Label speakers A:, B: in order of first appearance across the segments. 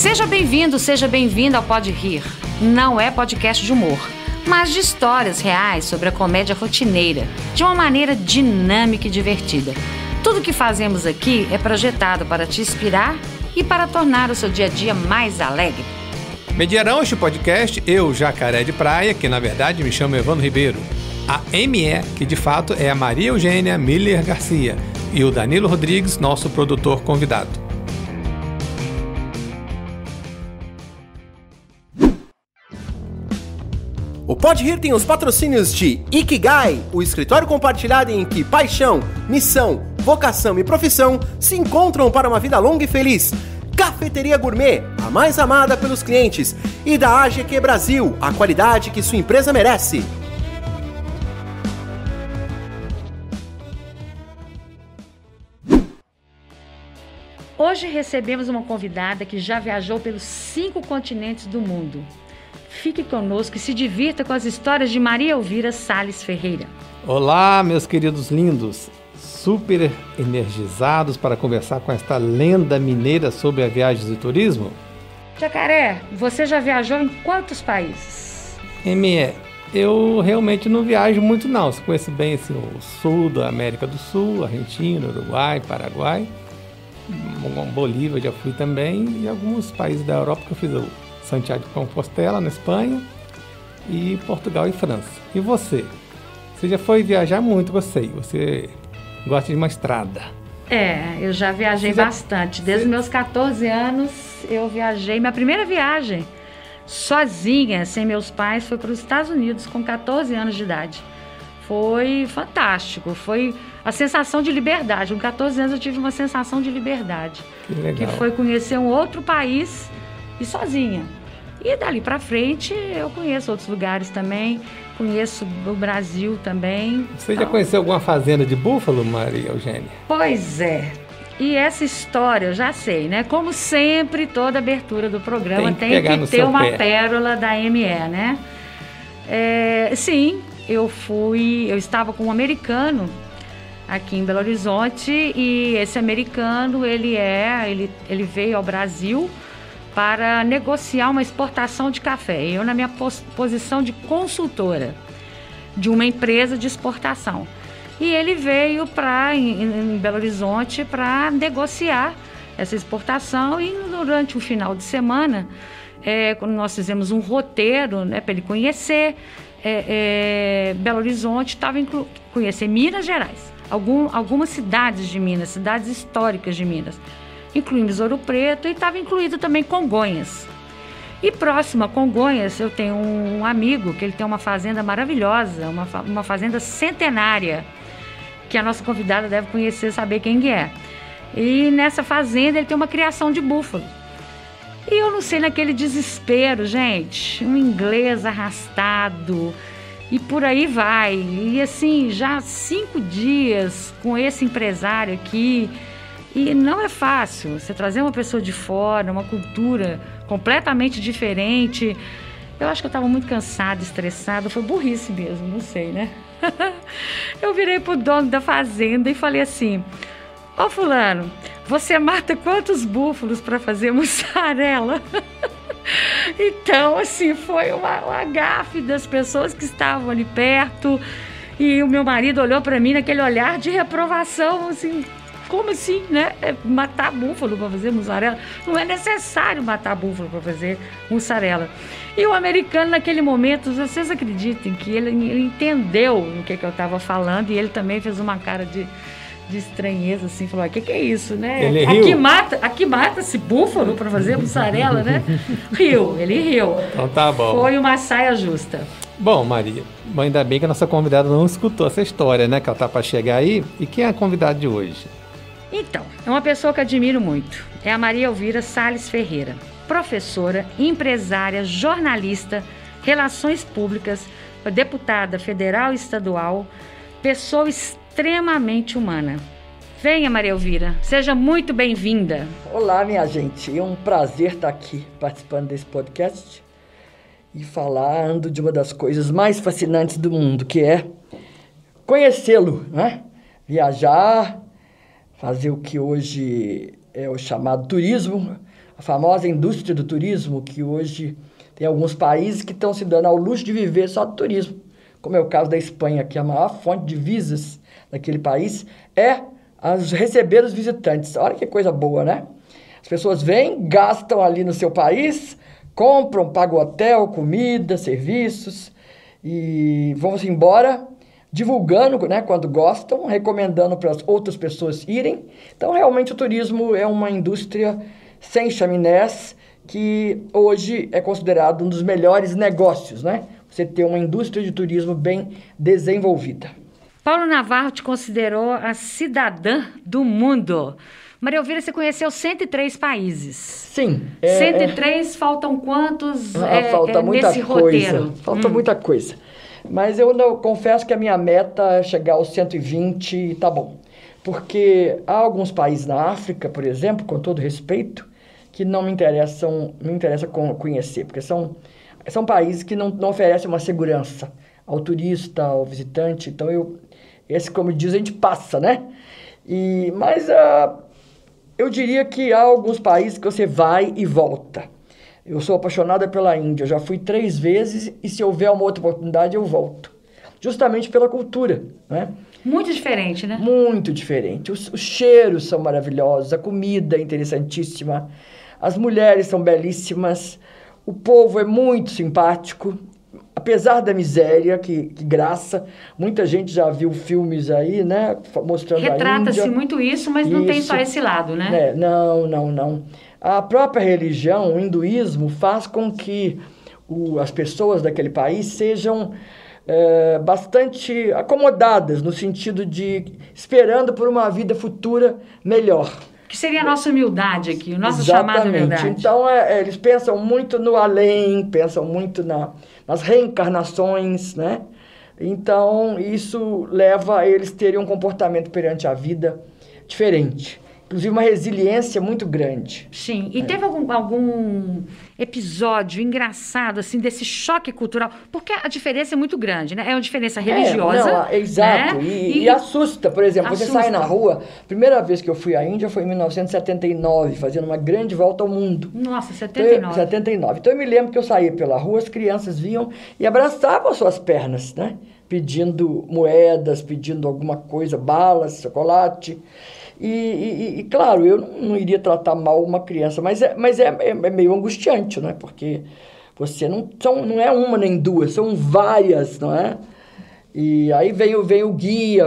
A: Seja bem-vindo, seja bem-vinda ao Pode Rir. Não é podcast de humor, mas de histórias reais sobre a comédia rotineira, de uma maneira dinâmica e divertida. Tudo que fazemos aqui é projetado para te inspirar e para tornar o seu dia a dia mais alegre.
B: Mediarão este podcast eu, Jacaré de Praia, que na verdade me chamo Evandro Ribeiro, a ME, que de fato é a Maria Eugênia Miller Garcia, e o Danilo Rodrigues, nosso produtor convidado.
C: O Pode Rir tem os patrocínios de Ikigai, o escritório compartilhado em que paixão, missão, vocação e profissão se encontram para uma vida longa e feliz. Cafeteria Gourmet, a mais amada pelos clientes. E da AGQ Brasil, a qualidade que sua empresa merece.
A: Hoje recebemos uma convidada que já viajou pelos 5 continentes do mundo. Fique conosco e se divirta com as histórias de Maria Elvira Salles Ferreira.
B: Olá, meus queridos lindos, super energizados para conversar com esta lenda mineira sobre a viagens e turismo?
A: Jacaré, você já viajou em quantos países?
B: ME, eu realmente não viajo muito não, você conhece bem assim, o sul da América do Sul, Argentina, Uruguai, Paraguai, Bolívia já fui também, e alguns países da Europa que eu fiz o Santiago de Compostela, na Espanha, e Portugal e França. E você? Você já foi viajar muito, você gosta de uma estrada.
A: Eu já viajei bastante. Desde os meus 14 anos eu viajei. Minha primeira viagem, sozinha, sem meus pais, foi para os Estados Unidos com 14 anos de idade. Foi fantástico, foi a sensação de liberdade. Com 14 anos eu tive uma sensação de liberdade.
B: Que legal.
A: Que foi conhecer um outro país e sozinha. E dali pra frente eu conheço outros lugares também, conheço o Brasil também.
B: Você já conheceu alguma fazenda de búfalo, Maria Eugênia?
A: Pois é. E essa história eu já sei, né? Como sempre, toda abertura do programa tem que ter uma pérola da ME, né? Sim, eu estava com um americano aqui em Belo Horizonte e esse americano, ele veio ao Brasil para negociar uma exportação de café. Eu na minha posição de consultora de uma empresa de exportação. E ele veio em Belo Horizonte para negociar essa exportação e durante o final de semana, quando nós fizemos um roteiro, né, para ele conhecer Belo Horizonte, conhecer Minas Gerais, algumas cidades de Minas, cidades históricas de Minas. Incluímos Ouro Preto e estava incluído também Congonhas. E próximo a Congonhas, eu tenho um amigo que ele tem uma fazenda maravilhosa, uma fazenda centenária, que a nossa convidada deve conhecer, saber quem é. E nessa fazenda ele tem uma criação de búfalo. E eu não sei, naquele desespero, gente, um inglês arrastado e por aí vai. E assim, já 5 dias com esse empresário aqui. E não é fácil você trazer uma pessoa de fora, uma cultura completamente diferente. Eu acho que eu estava muito cansada, estressada, foi burrice mesmo, não sei, né? Eu virei pro dono da fazenda e falei assim: ô fulano, você mata quantos búfalos para fazer mussarela? Então, assim, foi uma gafe das pessoas que estavam ali perto. E o meu marido olhou para mim naquele olhar de reprovação, assim... Como assim, né? Matar búfalo para fazer mussarela? Não é necessário matar búfalo para fazer mussarela. E o americano, naquele momento, vocês acreditem que ele entendeu o que eu estava falando e ele também fez uma cara de estranheza, assim, falou: o que é isso, né?
B: Ele
A: aqui mata-se búfalo para fazer mussarela, né? Ele riu.
B: Então tá bom.
A: Foi uma saia justa.
B: Bom, Maria, ainda bem que a nossa convidada não escutou essa história, né? Que ela tá para chegar aí. E quem é a convidada de hoje?
A: Então, é uma pessoa que admiro muito. É a Maria Elvira Salles Ferreira, professora, empresária, jornalista, relações públicas, deputada federal e estadual, pessoa extremamente humana. Venha, Maria Elvira, seja muito bem-vinda.
D: Olá, minha gente, é um prazer estar aqui participando desse podcast e falando de uma das coisas mais fascinantes do mundo, que é conhecê-lo, né? Viajar, fazer o que hoje é o chamado turismo, a famosa indústria do turismo, que hoje tem alguns países que estão se dando ao luxo de viver só do turismo, como é o caso da Espanha, que a maior fonte de divisas daquele país é receber os visitantes. Olha que coisa boa, né? As pessoas vêm, gastam ali no seu país, compram, pagam hotel, comida, serviços e vão-se embora divulgando, né, quando gostam, recomendando para as outras pessoas irem. Então, realmente, o turismo é uma indústria sem chaminés que hoje é considerado um dos melhores negócios, né? Você ter uma indústria de turismo bem desenvolvida.
A: Paulo Navarro te considerou a cidadã do mundo. Maria Elvira, você conheceu 103 países.
D: Sim.
A: 103, faltam quantos
D: falta muita
A: nesse
D: coisa,
A: roteiro?
D: Falta muita coisa. Mas eu confesso que a minha meta é chegar aos 120 e tá bom. Porque há alguns países na África, por exemplo, com todo respeito, que não me interessa conhecer, porque são países que não oferecem uma segurança ao turista, ao visitante. Então, esse, como diz, a gente passa, né? Mas eu diria que há alguns países que você vai e volta. Eu sou apaixonada pela Índia, eu já fui 3 vezes e se houver uma outra oportunidade eu volto. Justamente pela cultura, né?
A: Muito diferente, né? Muito diferente.
D: Os cheiros são maravilhosos, a comida é interessantíssima, as mulheres são belíssimas, o povo é muito simpático, apesar da miséria, que graça, muita gente já viu filmes aí, né, mostrando a Índia.
A: Retrata-se muito isso, mas não tem só esse lado, né?
D: Não. A própria religião, o hinduísmo, faz com que as pessoas daquele país sejam bastante acomodadas, no sentido de esperando por uma vida futura melhor.
A: Que seria a nossa humildade aqui, o nosso chamado humildade.
D: Então, eles pensam muito no além, pensam muito nas reencarnações, né? Então, isso leva a eles terem um comportamento perante a vida diferente. Inclusive, uma resiliência muito grande.
A: Sim. E teve algum episódio engraçado, assim, desse choque cultural? Porque a diferença é muito grande, né? É uma diferença religiosa.
D: Exato. Né? E assusta. Por exemplo, você sai na rua... A primeira vez que eu fui à Índia foi em 1979, fazendo uma grande volta ao mundo.
A: Nossa, 79.
D: 79. Então, eu me lembro que eu saía pela rua, as crianças vinham e abraçavam as suas pernas, né? Pedindo moedas, pedindo alguma coisa, balas, chocolate... E claro, eu não iria tratar mal uma criança, mas é meio angustiante, né? Porque você não é uma nem duas, são várias, não é? E aí vem o guia,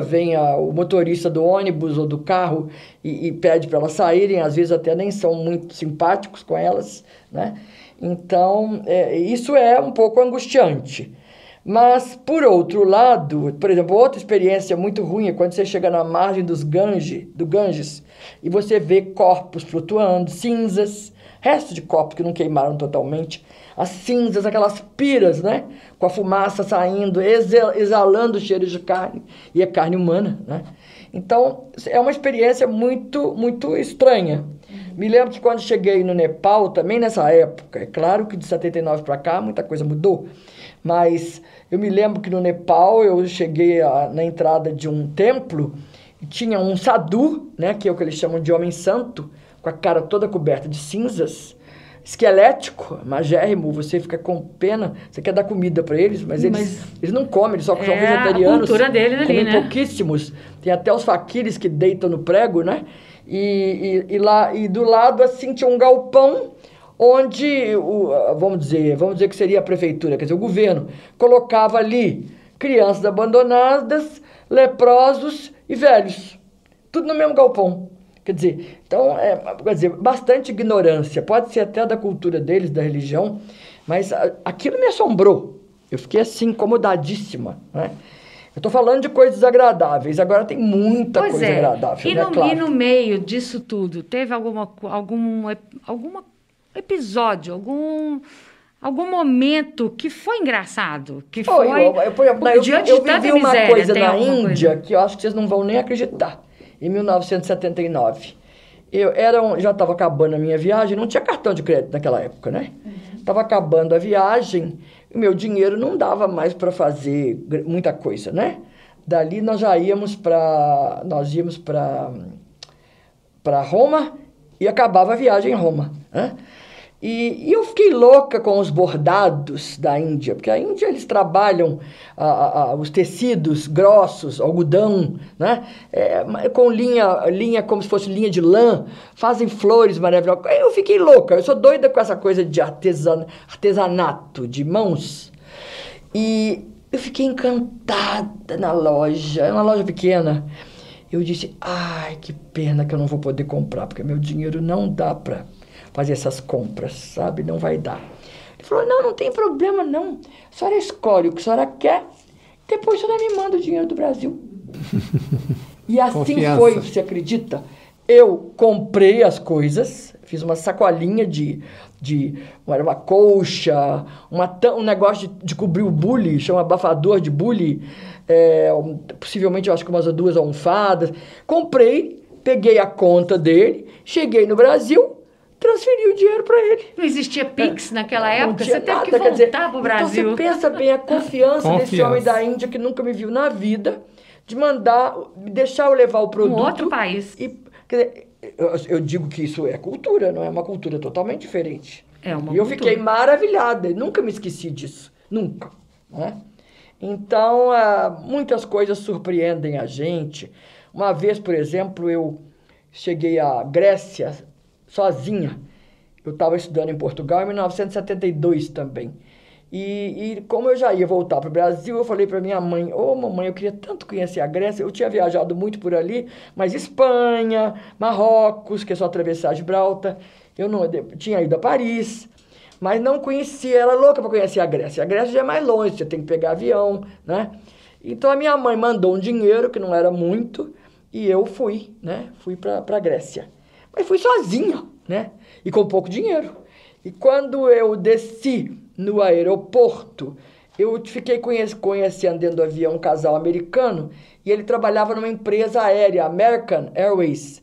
D: o motorista do ônibus ou do carro e pede para elas saírem, às vezes até nem são muito simpáticos com elas, né? Então, isso é um pouco angustiante. Mas, por outro lado, por exemplo, outra experiência muito ruim é quando você chega na margem do Ganges e você vê corpos flutuando, cinzas, restos de corpos que não queimaram totalmente, as cinzas, aquelas piras, né? Com a fumaça saindo, exalando o cheiro de carne, e é carne humana, né? Então, é uma experiência muito, muito estranha. Me lembro que quando cheguei no Nepal, também nessa época, é claro que de 79 para cá muita coisa mudou, mas eu me lembro que no Nepal eu cheguei na entrada de um templo e tinha um sadhu, né, que é o que eles chamam de homem santo, com a cara toda coberta de cinzas, esquelético, magérrimo, você fica com pena, você quer dar comida para eles, mas eles não comem, eles só são vegetarianos.
A: A cultura deles ali, né?
D: Pouquíssimos. Tem até os faquires que deitam no prego, né? E do lado, assim, tinha um galpão onde, vamos dizer que seria a prefeitura, quer dizer, o governo, colocava ali crianças abandonadas, leprosos e velhos. Tudo no mesmo galpão. Quer dizer, então, bastante ignorância. Pode ser até da cultura deles, da religião, mas aquilo me assombrou. Eu fiquei, assim, incomodadíssima, né? Eu estou falando de coisas agradáveis, agora tem muita coisa agradável, né?
A: E no meio disso tudo, teve algum episódio, algum momento que foi engraçado? Que foi
D: eu vivi uma coisa na Índia que eu acho que vocês não vão nem acreditar. Em 1979. Já estava acabando a minha viagem, não tinha cartão de crédito naquela época, né? Estava acabando a viagem, o meu dinheiro não dava mais para fazer muita coisa, né? Dali nós íamos para para Roma e acabava a viagem em Roma, né? E eu fiquei louca com os bordados da Índia, porque a Índia eles trabalham os tecidos grossos, algodão, né? Com linha como se fosse linha de lã, fazem flores maravilhosas. Eu fiquei louca, eu sou doida com essa coisa de artesanato, de mãos. E eu fiquei encantada na loja, é uma loja pequena. Eu disse, ai, que pena que eu não vou poder comprar, porque meu dinheiro não dá para fazer essas compras, sabe? Não vai dar. Ele falou, não tem problema não. A senhora escolhe o que a senhora quer, depois a senhora me manda o dinheiro do Brasil. E assim Confiança. Foi, você acredita? Eu comprei as coisas, fiz uma sacolinha era uma colcha, um negócio de cobrir o bule, chama abafador de bule, possivelmente eu acho que umas 2 almofadas. Comprei, peguei a conta dele, cheguei no Brasil, transferi o dinheiro para ele.
A: Não existia Pix naquela época? Você teve que voltar para o Brasil.
D: Então você pensa bem a confiança desse homem da Índia que nunca me viu na vida, de deixar eu levar o produto.
A: Um outro país.
D: Quer dizer, eu digo que isso é cultura, não é uma cultura totalmente diferente.
A: É uma
D: e eu fiquei maravilhada, nunca me esqueci disso, nunca. Né? Então, muitas coisas surpreendem a gente. Uma vez, por exemplo, eu cheguei à Grécia sozinha. Eu estava estudando em Portugal em 1972 também. E como eu já ia voltar para o Brasil, eu falei para minha mãe, mamãe, eu queria tanto conhecer a Grécia, eu tinha viajado muito por ali, mas Espanha, Marrocos, que é só atravessar Gibraltar, eu tinha ido a Paris, mas não conhecia, ela louca para conhecer a Grécia. A Grécia já é mais longe, você tem que pegar avião, né? Então a minha mãe mandou um dinheiro, que não era muito, e eu fui, né? Fui para a Grécia. Mas fui sozinha, né? E com pouco dinheiro. E quando eu desci no aeroporto, eu fiquei conhecendo dentro do avião um casal americano, e ele trabalhava numa empresa aérea, American Airways.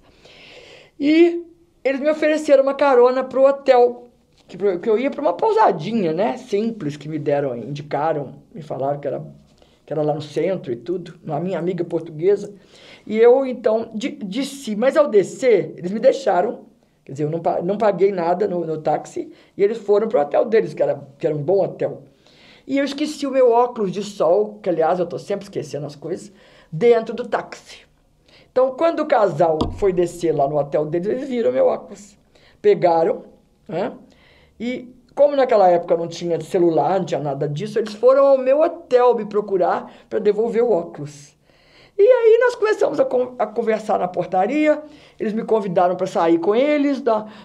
D: E eles me ofereceram uma carona para o hotel, que eu ia para uma pousadinha, né? Simples, que me indicaram, me falaram que era lá no centro e tudo, uma minha amiga portuguesa. E eu, então, desci. Mas ao descer, eles me deixaram. Quer dizer, eu não paguei nada no táxi. E eles foram para o hotel deles, que era um bom hotel. E eu esqueci o meu óculos de sol, que, aliás, eu estou sempre esquecendo as coisas, dentro do táxi. Então, quando o casal foi descer lá no hotel deles, eles viram meu óculos. Pegaram, né? E como naquela época não tinha celular, não tinha nada disso, eles foram ao meu hotel me procurar para devolver o óculos. E aí nós começamos a conversar na portaria, eles me convidaram para sair com eles,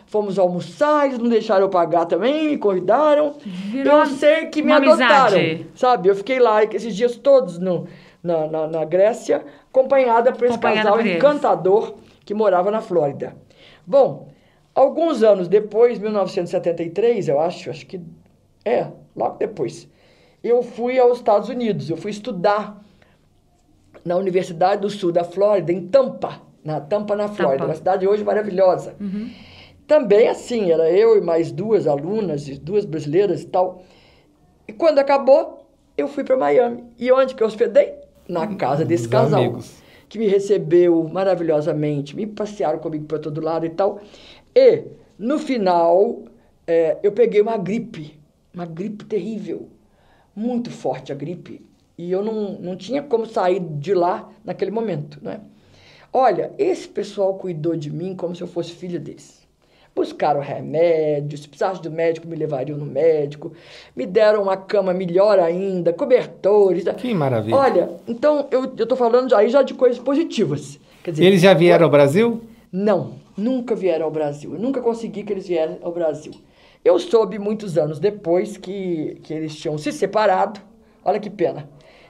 D: fomos almoçar, eles não deixaram eu pagar também, me convidaram. Eu sei que me adotaram, sabe? Eu fiquei lá esses dias todos na Grécia, acompanhada por esse casal encantador que morava na Flórida. Bom, alguns anos depois, 1973, eu acho que logo depois, eu fui aos Estados Unidos, eu fui estudar na Universidade do Sul da Flórida, em Tampa, na Flórida, uma cidade hoje maravilhosa. Uhum. Também assim, era eu e mais 2 alunas, 2 brasileiras e tal. E quando acabou, eu fui para Miami. E onde que eu hospedei? Na casa desse casal, amigos, que me recebeu maravilhosamente, me passearam comigo para todo lado e tal. E, no final, eu peguei uma gripe terrível, muito forte a gripe. E eu não tinha como sair de lá naquele momento, né? Olha, esse pessoal cuidou de mim como se eu fosse filha deles. Buscaram remédios, se precisasse do médico, me levariam no médico. Me deram uma cama melhor ainda, cobertores.
B: Que maravilha.
D: Olha, então eu tô falando aí já de coisas positivas. Quer dizer,
B: eles já vieram ao Brasil?
D: Não, nunca vieram ao Brasil. Eu nunca consegui que eles viessem ao Brasil. Eu soube muitos anos depois que eles tinham se separado. Olha que pena.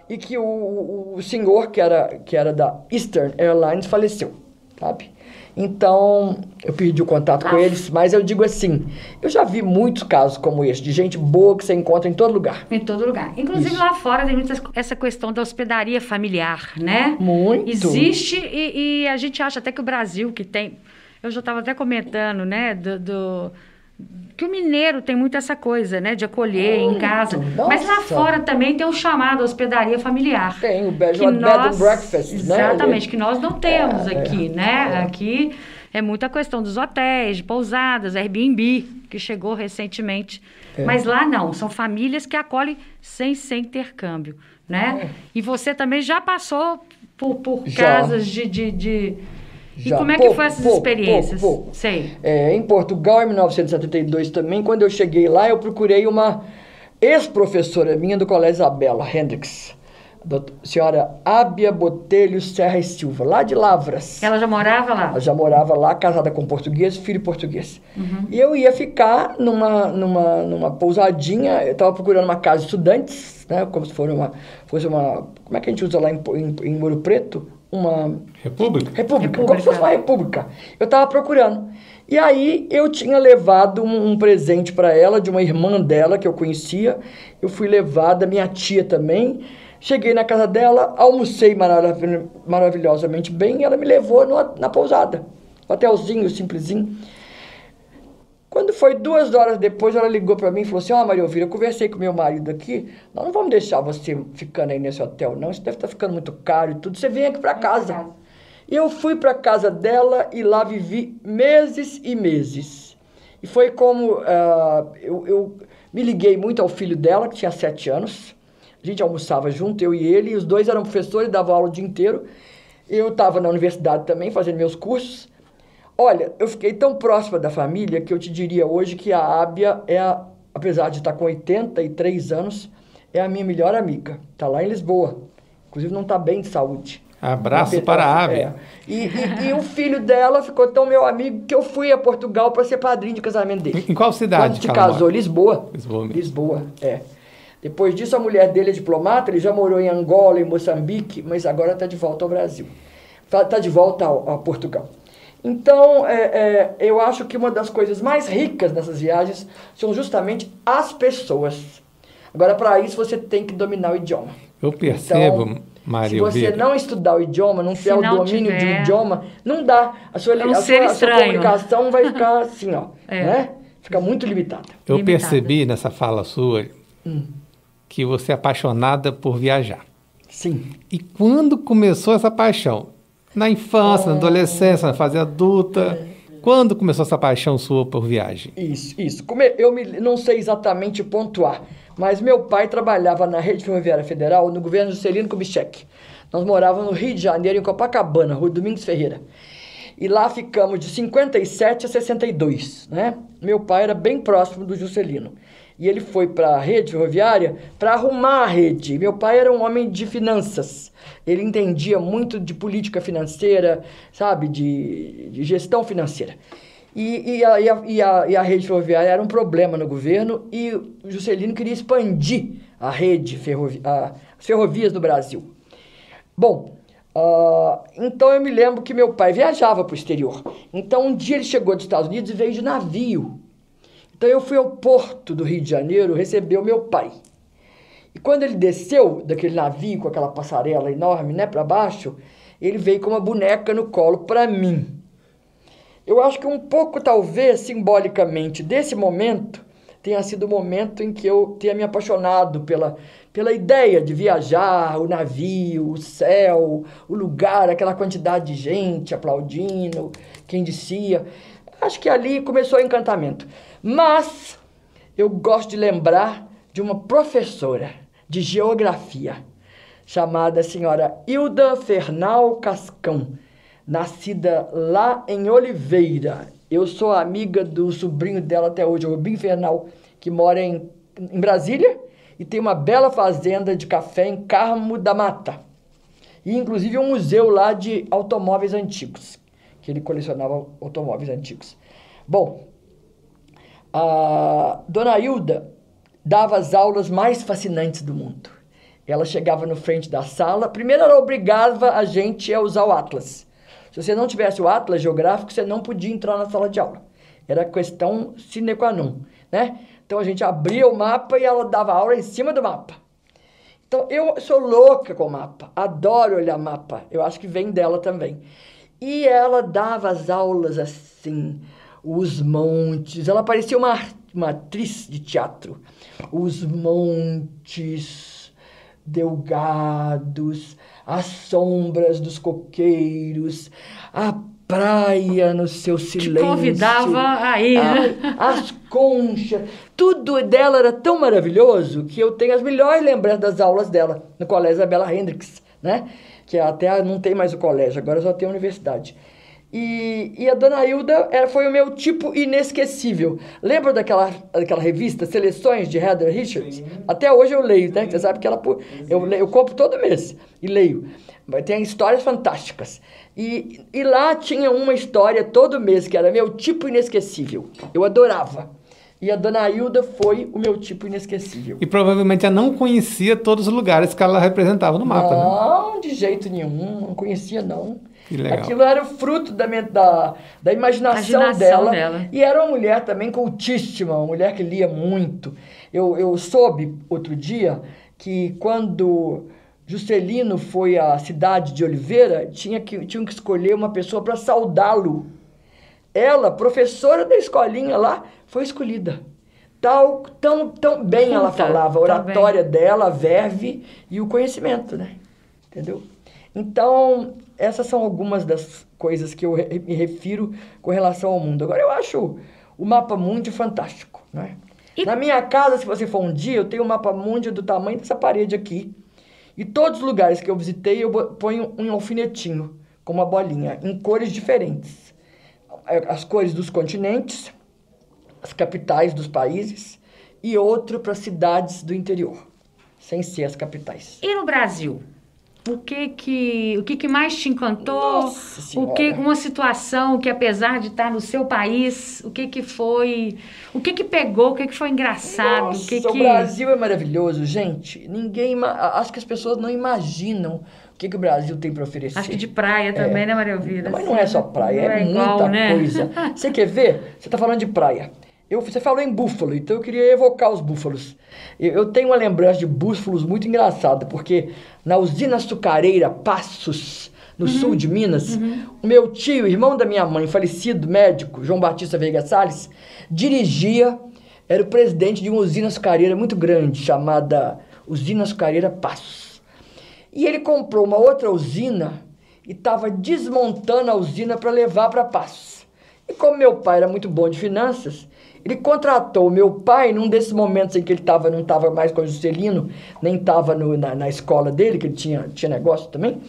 D: E que o senhor, que era da Eastern Airlines, faleceu, sabe? Então, eu perdi o contato com eles, mas eu digo assim, eu já vi muitos casos como esse, de gente boa que você encontra em todo lugar.
A: Em todo lugar. Inclusive, lá fora tem muita essa questão da hospedaria familiar, né?
D: Muito.
A: Existe e a gente acha até que o Brasil, que tem... Eu já estava até comentando, né, que o mineiro tem muito essa coisa, né, de acolher em casa. Nossa. Mas lá fora também tem o chamado hospedaria familiar.
D: Tem o bed and breakfast,
A: né? Exatamente, que nós não temos aqui, né? Aqui é muita questão dos hotéis, de pousadas, Airbnb, que chegou recentemente. Mas lá não, são famílias que acolhem sem intercâmbio, né? E você também já passou por casas de... E como é que foi essas experiências?
D: Sei. Em Portugal, em 1972 também, quando eu cheguei lá, eu procurei uma ex-professora minha do Colégio Isabela Hendricks, a senhora Ábia Botelho Serra e Silva, lá de Lavras.
A: Ela já morava lá?
D: Ela já morava lá, casada com português, filho português. E eu ia ficar numa pousadinha, eu estava procurando uma casa de estudantes, né, como se fosse uma... Como é que a gente usa lá em Ouro Preto? Uma...
B: República,
D: como se fosse uma república. Eu estava procurando. E aí eu tinha levado um presente para ela, de uma irmã dela que eu conhecia. Eu fui levada, minha tia também. Cheguei na casa dela, almocei maravilhosamente bem e ela me levou na pousada. Um hotelzinho simplesinho. Quando foi 2 horas depois, ela ligou para mim e falou assim: Maria Elvira, eu conversei com meu marido aqui, nós não vamos deixar você ficando aí nesse hotel, não. Isso deve estar ficando muito caro e tudo. Você vem aqui para casa. E eu fui para casa dela e lá vivi meses e meses. E foi como... eu me liguei muito ao filho dela, que tinha 7 anos. A gente almoçava junto, eu e ele, e os dois eram professores, davam aula o dia inteiro. Eu estava na universidade também, fazendo meus cursos. Olha, eu fiquei tão próxima da família que eu te diria hoje que a Ábia apesar de estar com 83 anos, é a minha melhor amiga. Está lá em Lisboa. Inclusive não está bem de saúde.
B: Abraço para a Ábia.
D: E o filho dela ficou tão meu amigo que eu fui a Portugal para ser padrinho de casamento dele.
B: Em qual cidade?
D: Quando se casou? Lisboa.
B: Lisboa mesmo.
D: Lisboa, Depois disso, a mulher dele é diplomata, ele já morou em Angola, em Moçambique, mas agora está de volta ao Brasil. Está de volta a Portugal. Então, eu acho que uma das coisas mais ricas dessas viagens são justamente as pessoas. Agora, para isso, você tem que dominar o idioma.
B: Eu percebo, então, Maria
D: se você não estudar o idioma, não tiver o domínio do idioma, não dá. A sua comunicação vai ficar assim, né? Fica muito limitada.
B: Eu percebi nessa fala sua que você é apaixonada por viajar.
D: Sim.
B: E quando começou essa paixão? Na infância, na adolescência, na fase adulta. Quando começou essa paixão sua por viagem?
D: Isso. Eu não sei exatamente pontuar, mas meu pai trabalhava na Rede Ferroviária Federal, no governo Juscelino Kubitschek. Nós morávamos no Rio de Janeiro, em Copacabana, Rua Domingos Ferreira. E lá ficamos de 57 a 62, né? Meu pai era bem próximo do Juscelino. E ele foi para a rede ferroviária para arrumar a rede. Meu pai era um homem de finanças. Ele entendia muito de política financeira, sabe, de gestão financeira. E a rede ferroviária era um problema no governo e o Juscelino queria expandir a rede, as ferrovias do Brasil. Bom, então eu me lembro que meu pai viajava para o exterior. Então um dia ele chegou dos Estados Unidos e veio de navio. Então eu fui ao porto do Rio de Janeiro receber o meu pai. E quando ele desceu daquele navio com aquela passarela enorme, né, para baixo, ele veio com uma boneca no colo para mim. Eu acho que um pouco, talvez, simbolicamente, desse momento, tenha sido o momento em que eu tenha me apaixonado pela ideia de viajar, o navio, o céu, o lugar, aquela quantidade de gente aplaudindo, quem descia. Acho que ali começou o encantamento. Mas eu gosto de lembrar de uma professora de geografia, chamada senhora Hilda Fernal Cascão, nascida lá em Oliveira. Eu sou amiga do sobrinho dela até hoje, o Rubinho Fernal, que mora em Brasília e tem uma bela fazenda de café em Carmo da Mata. E inclusive um museu lá de automóveis antigos, que ele colecionava automóveis antigos. Bom, a dona Hilda dava as aulas mais fascinantes do mundo. Ela chegava no frente da sala, primeiro ela obrigava a gente a usar o Atlas. Se você não tivesse o Atlas geográfico, você não podia entrar na sala de aula. Era questão sine qua non, né? Então a gente abria o mapa e ela dava aula em cima do mapa. Então eu sou louca com o mapa, adoro olhar mapa, eu acho que vem dela também. E ela dava as aulas assim, os montes, ela parecia uma atriz de teatro. Os montes delgados, as sombras dos coqueiros, a praia no seu silêncio.
A: Te convidava a ir, né?
D: As conchas, tudo dela era tão maravilhoso que eu tenho as melhores lembranças das aulas dela no Colégio Isabela Hendricks, né? Que até não tem mais o colégio, agora só tem a universidade. E a Dona Hilda foi o meu tipo inesquecível. Lembra daquela revista Seleções de Heather Richards? Sim. Até hoje eu leio, né? Você sabe que eu compro todo mês e leio. Tem histórias fantásticas. E lá tinha uma história todo mês que era meu tipo inesquecível. Eu adorava. E a Dona Hilda foi o meu tipo inesquecível.
B: E provavelmente ela não conhecia todos os lugares que ela representava no mapa, né?
D: Não, de jeito nenhum. Não conhecia, não.
B: Que legal.
D: Aquilo era o fruto da imaginação dela. E era uma mulher também cultíssima, uma mulher que lia muito. Eu soube outro dia que quando Juscelino foi à cidade de Oliveira, tinham que escolher uma pessoa para saudá-lo. Ela, professora da escolinha lá, foi escolhida. Tão bem ela falava, a oratória dela, a verve e o conhecimento, né? Entendeu? Então, essas são algumas das coisas que eu me refiro com relação ao mundo. Agora, eu acho o mapa mundi fantástico, né? Na minha casa, se você for um dia, eu tenho um mapa mundi do tamanho dessa parede aqui. E todos os lugares que eu visitei, eu ponho um alfinetinho, com uma bolinha, em cores diferentes. As cores dos continentes, as capitais dos países e outro para cidades do interior, sem ser as capitais.
A: E no Brasil? O que mais te encantou?
D: Nossa Senhora.
A: Uma situação que, apesar de estar no seu país, o que foi? O que pegou? O que foi engraçado?
D: Nossa, o Brasil é maravilhoso, gente. Acho que as pessoas não imaginam o que o Brasil tem para oferecer.
A: Acho que de praia também, né, Maria Elvira?
D: Mas não é só praia, é muita coisa. Você quer ver? Você está falando de praia. Você falou em búfalo, então eu queria evocar os búfalos. Eu tenho uma lembrança de búfalos muito engraçada, porque na usina açucareira Passos, no sul de Minas, o meu tio, irmão da minha mãe, falecido médico, João Batista Veiga Salles, era o presidente de uma usina açucareira muito grande, chamada Usina Açucareira Passos. E ele comprou uma outra usina e estava desmontando a usina para levar para Passos. E como meu pai era muito bom de finanças, ele contratou o meu pai num desses momentos em que ele não estava mais com o Juscelino, nem estava na escola dele, que ele tinha negócio também,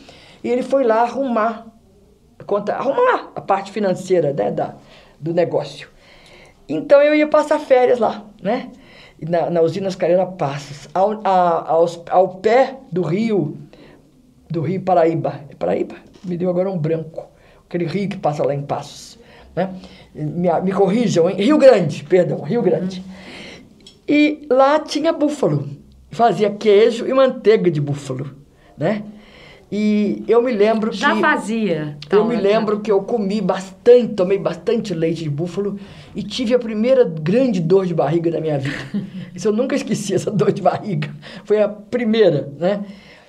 D: e ele foi lá arrumar a parte financeira, né, do negócio. Então eu ia passar férias lá, né, na usina Açucareira Passos, ao pé do rio Paraíba. Paraíba? Me deu agora um branco. Aquele rio que passa lá em Passos, né? Me corrijam, hein? Rio Grande. E lá tinha búfalo. Fazia queijo e manteiga de búfalo, né? E eu me lembro
A: Já fazia.
D: Eu me lembro que eu tomei bastante leite de búfalo e tive a primeira grande dor de barriga da minha vida. Isso eu nunca esqueci, essa dor de barriga. Foi a primeira, né?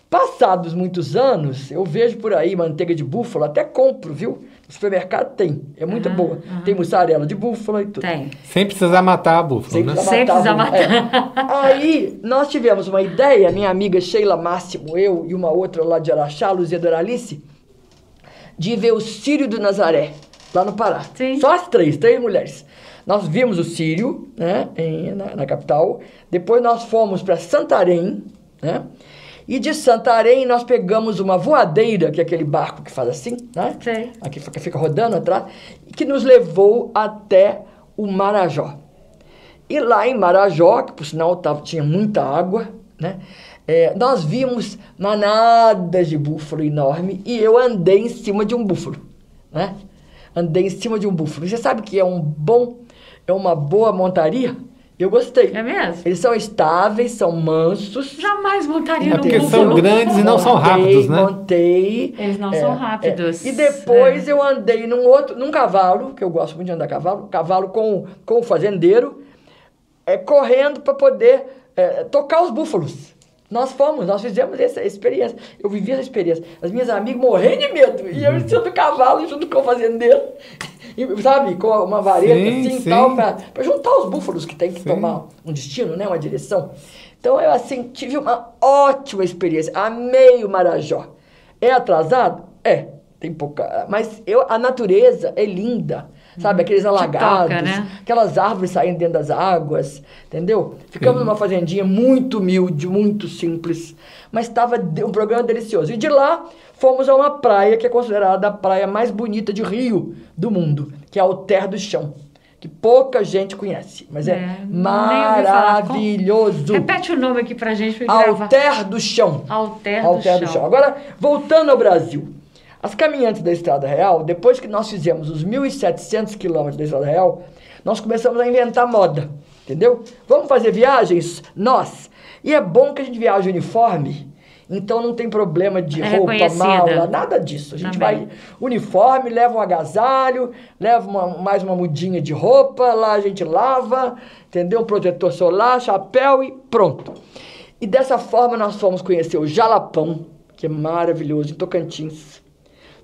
D: Passados muitos anos, eu vejo por aí manteiga de búfalo, até compro, viu? No supermercado tem, é muito boa. Tem mussarela de búfalo e tudo.
A: Tem.
B: Sem precisar matar a búfalo, né?
A: Sem precisar matar.
D: Aí, nós tivemos uma ideia, minha amiga Sheila Máximo, eu e uma outra lá de Araxá, Luzia Doralice, de ver o Círio do Nazaré, lá no Pará.
A: Sim.
D: Só as três mulheres. Nós vimos o Círio, né, na capital. Depois nós fomos para Santarém, né? E de Santarém nós pegamos uma voadeira, que é aquele barco que faz assim, né?
A: Sim.
D: Aqui fica rodando atrás, que nos levou até o Marajó. E lá em Marajó, que por sinal tinha muita água, né? Nós vimos manadas de búfalo enorme e eu andei em cima de um búfalo, né? Andei em cima de um búfalo. Você sabe que é uma boa montaria? Eu gostei.
A: É mesmo?
D: Eles são estáveis, são mansos.
A: Jamais montaria no
B: porque
A: búfalo.
B: são grandes e não são rápidos, né?
D: Montei.
A: Eles não são rápidos.
D: E depois eu andei num cavalo, que eu gosto muito de andar cavalo com o fazendeiro, correndo para poder tocar os búfalos. Nós fizemos essa experiência. Eu vivi essa experiência. As minhas amigas morrendo de medo. E eu em cima do cavalo, junto com o fazendeiro. E, sabe, com uma vareta assim e tal, para juntar os búfalos que tem que tomar um destino, né? Uma direção. Então, eu assim, tive uma ótima experiência. Amei o Marajó. É atrasado? tem pouca... Mas a natureza é linda, sabe? Aqueles alagados,
A: toca, né?
D: aquelas árvores saindo dentro das águas, entendeu? Ficamos numa fazendinha muito humilde, muito simples, mas estava um programa delicioso. E de lá, fomos a uma praia que é considerada a praia mais bonita de Rio do mundo, que é Alter do Chão, que pouca gente conhece, mas é maravilhoso.
A: Repete o nome aqui pra gente.
D: Alter do Chão.
A: Alter do Chão.
D: Agora, voltando ao Brasil. As caminhantes da Estrada Real, depois que nós fizemos os 1.700 quilômetros da Estrada Real, nós começamos a inventar moda, entendeu? Vamos fazer viagens? Nós. E é bom que a gente viaje uniforme, então não tem problema de roupa, mala, nada disso. A gente vai uniforme, leva um agasalho, leva mais uma mudinha de roupa, lá a gente lava, entendeu? Um protetor solar, chapéu e pronto. E dessa forma nós fomos conhecer o Jalapão, que é maravilhoso, em Tocantins.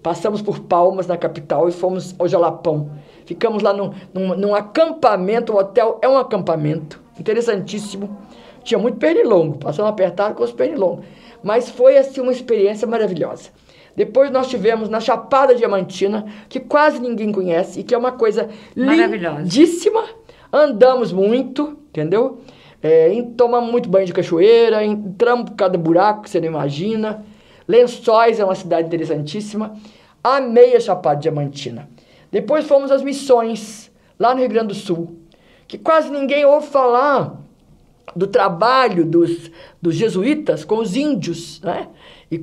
D: Passamos por Palmas, na capital, e fomos ao Jalapão. Ficamos lá num acampamento, o hotel é um acampamento, interessantíssimo. Tinha muito pernilongo, passamos apertado com os pernilongos. Mas foi, assim, uma experiência maravilhosa. Depois nós tivemos na Chapada Diamantina, que quase ninguém conhece, e que é uma coisa lindíssima. Andamos muito, entendeu? Tomamos muito banho de cachoeira, entramos por cada buraco que você não imagina. Lençóis é uma cidade interessantíssima. Amei a Chapada Diamantina. Depois fomos às Missões, lá no Rio Grande do Sul, que quase ninguém ouve falar do trabalho dos jesuítas com os índios, né? E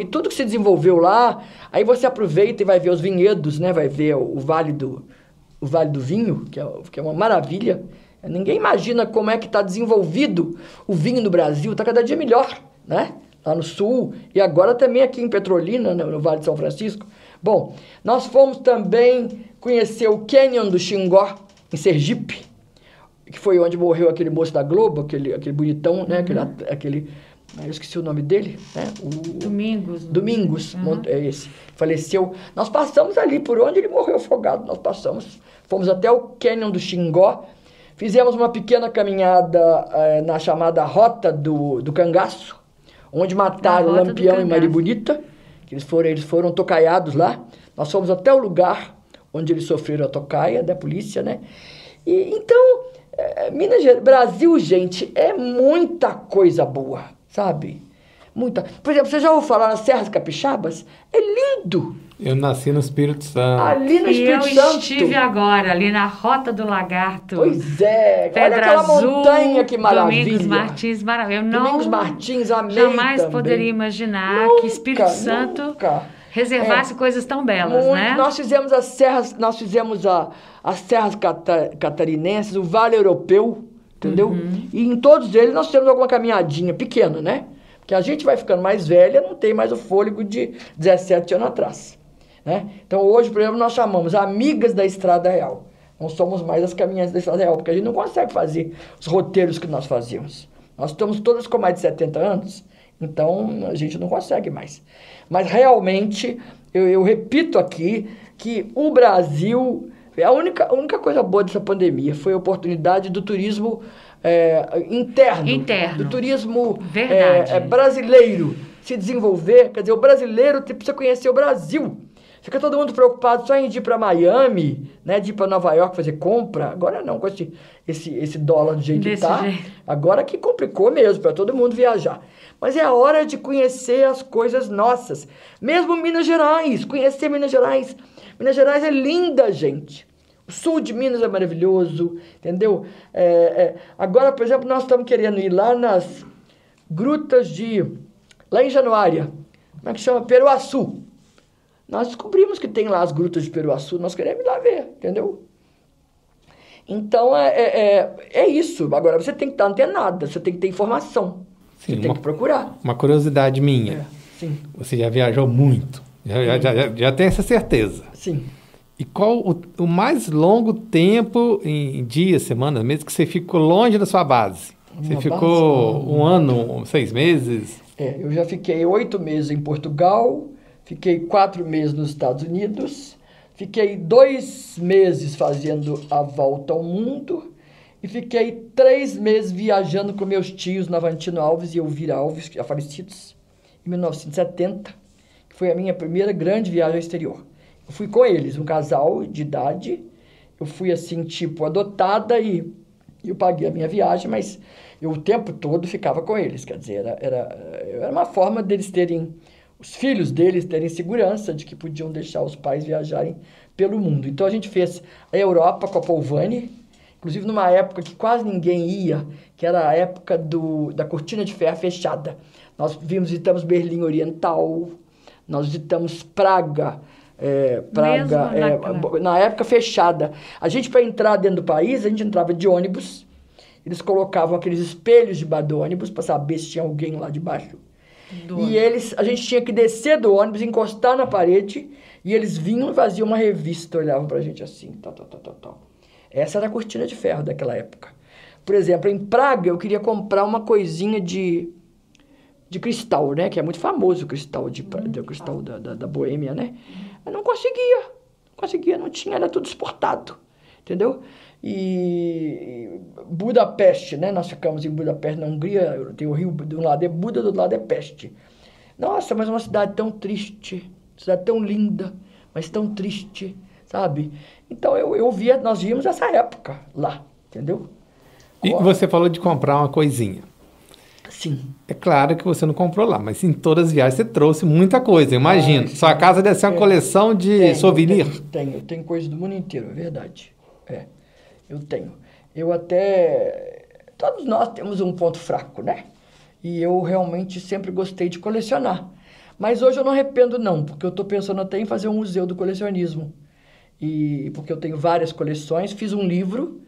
D: tudo que se desenvolveu lá. Aí você aproveita e vai ver os vinhedos, né? Vai ver o Vale do Vinho, que é uma maravilha. Ninguém imagina como é que está desenvolvido o vinho no Brasil. Está cada dia melhor, né? Lá no sul, e agora também aqui em Petrolina, no Vale de São Francisco. Bom, nós fomos também conhecer o Canyon do Xingó, em Sergipe, que foi onde morreu aquele moço da Globo, aquele bonitão, né? Eu esqueci o nome dele, né? Domingos, é esse, faleceu. Nós passamos ali, por onde ele morreu afogado, fomos até o Canyon do Xingó, fizemos uma pequena caminhada na chamada Rota do Cangaço, onde mataram o Lampião e Maria Bonita, que eles foram tocaiados lá. Nós fomos até o lugar onde eles sofreram a tocaia da polícia, né? Então, Minas Gerais, Brasil, gente, é muita coisa boa, sabe? Muita. Por exemplo, você já ouviu falar nas Serras Capixabas? É lindo!
B: Eu nasci no Espírito Santo.
A: Ali no Espírito Santo. Eu estive agora, ali na Rota do Lagarto.
D: Pois é.
A: Pedra
D: olha aquela
A: Azul,
D: montanha, que maravilha.
A: Domingos Martins, maravilha.
D: Domingos Martins, amei
A: jamais
D: também.
A: Poderia imaginar que Espírito Santo reservasse coisas tão belas, né?
D: Nós fizemos as serras catarinenses, o Vale Europeu, entendeu? E em todos eles nós temos alguma caminhadinha pequena, né? Porque a gente vai ficando mais velha, não tem mais o fôlego de 17 anos atrás. Né? Então hoje, por exemplo, nós chamamos Amigas da Estrada Real. Não somos mais as caminhantes da Estrada Real, porque a gente não consegue fazer os roteiros que nós fazíamos. Nós estamos todas com mais de 70 anos, então a gente não consegue mais. Mas realmente, eu repito aqui, que o Brasil, a única coisa boa dessa pandemia foi a oportunidade do turismo interno. Do turismo brasileiro se desenvolver. Quer dizer, o brasileiro precisa conhecer o Brasil. Fica todo mundo preocupado só em ir para Miami, né? De ir para Nova York fazer compra. Agora não, com esse dólar do jeito que está. Agora que complicou mesmo para todo mundo viajar. Mas é a hora de conhecer as coisas nossas. Mesmo Minas Gerais, conhecer Minas Gerais. Minas Gerais é linda, gente. O sul de Minas é maravilhoso, entendeu? Agora, por exemplo, nós estamos querendo ir lá nas grutas lá em Januária. Como é que chama? Peruaçu. Nós descobrimos que tem lá as grutas de Peruaçu, nós queremos ir lá ver, entendeu? Então, é isso. Agora, você tem que estar antenada, você tem que ter informação. Sim, você tem que procurar.
B: Uma curiosidade minha.
D: Sim.
B: Você já viajou muito. Já tem essa certeza.
D: Sim.
B: E qual o mais longo tempo, em dias, semanas, meses, que você ficou longe da sua base? Você ficou um ano, 6 meses?
D: Eu já fiquei 8 meses em Portugal, fiquei 4 meses nos Estados Unidos, fiquei 2 meses fazendo a volta ao mundo e fiquei 3 meses viajando com meus tios Navantino Alves e Elvira Alves, já falecidos, em 1970, que foi a minha primeira grande viagem ao exterior. Eu fui com eles, um casal de idade. Eu fui assim, tipo, adotada e eu paguei a minha viagem, mas eu o tempo todo ficava com eles. Quer dizer, era uma forma deles terem, os filhos deles terem segurança de que podiam deixar os pais viajarem pelo mundo. Então a gente fez a Europa com a Polvani, inclusive numa época que quase ninguém ia, que era a época da cortina de ferro fechada. Nós visitamos Berlim Oriental, nós visitamos Praga, na época fechada. A gente, para entrar dentro do país, a gente entrava de ônibus, eles colocavam aqueles espelhos debaixo do ônibus para saber se tinha alguém lá debaixo. A gente tinha que descer do ônibus, encostar na parede, e eles vinham e faziam uma revista, olhavam pra gente assim, tal. Essa era a cortina de ferro daquela época. Por exemplo, em Praga, eu queria comprar uma coisinha de cristal, né? Que é muito famoso o cristal, cristal da Boêmia, né? Eu não conseguia, não tinha, era tudo exportado, entendeu? E Budapeste, né? Nós ficamos em Budapeste, na Hungria, tem o rio, de um lado é Buda, do outro lado é Peste. Nossa, mas é uma cidade tão triste, cidade tão linda, mas tão triste, sabe? Então nós víamos essa época lá, entendeu?
B: E você falou de comprar uma coisinha.
D: Sim.
B: É claro que você não comprou lá, mas em todas as viagens você trouxe muita coisa, imagino. Sua casa deve ser uma coleção de souvenir.
D: Eu tenho coisa do mundo inteiro, é verdade. Eu tenho. Todos nós temos um ponto fraco, né? E eu realmente sempre gostei de colecionar. Mas hoje eu não arrependo não, porque eu estou pensando até em fazer um museu do colecionismo. E porque eu tenho várias coleções, fiz um livro,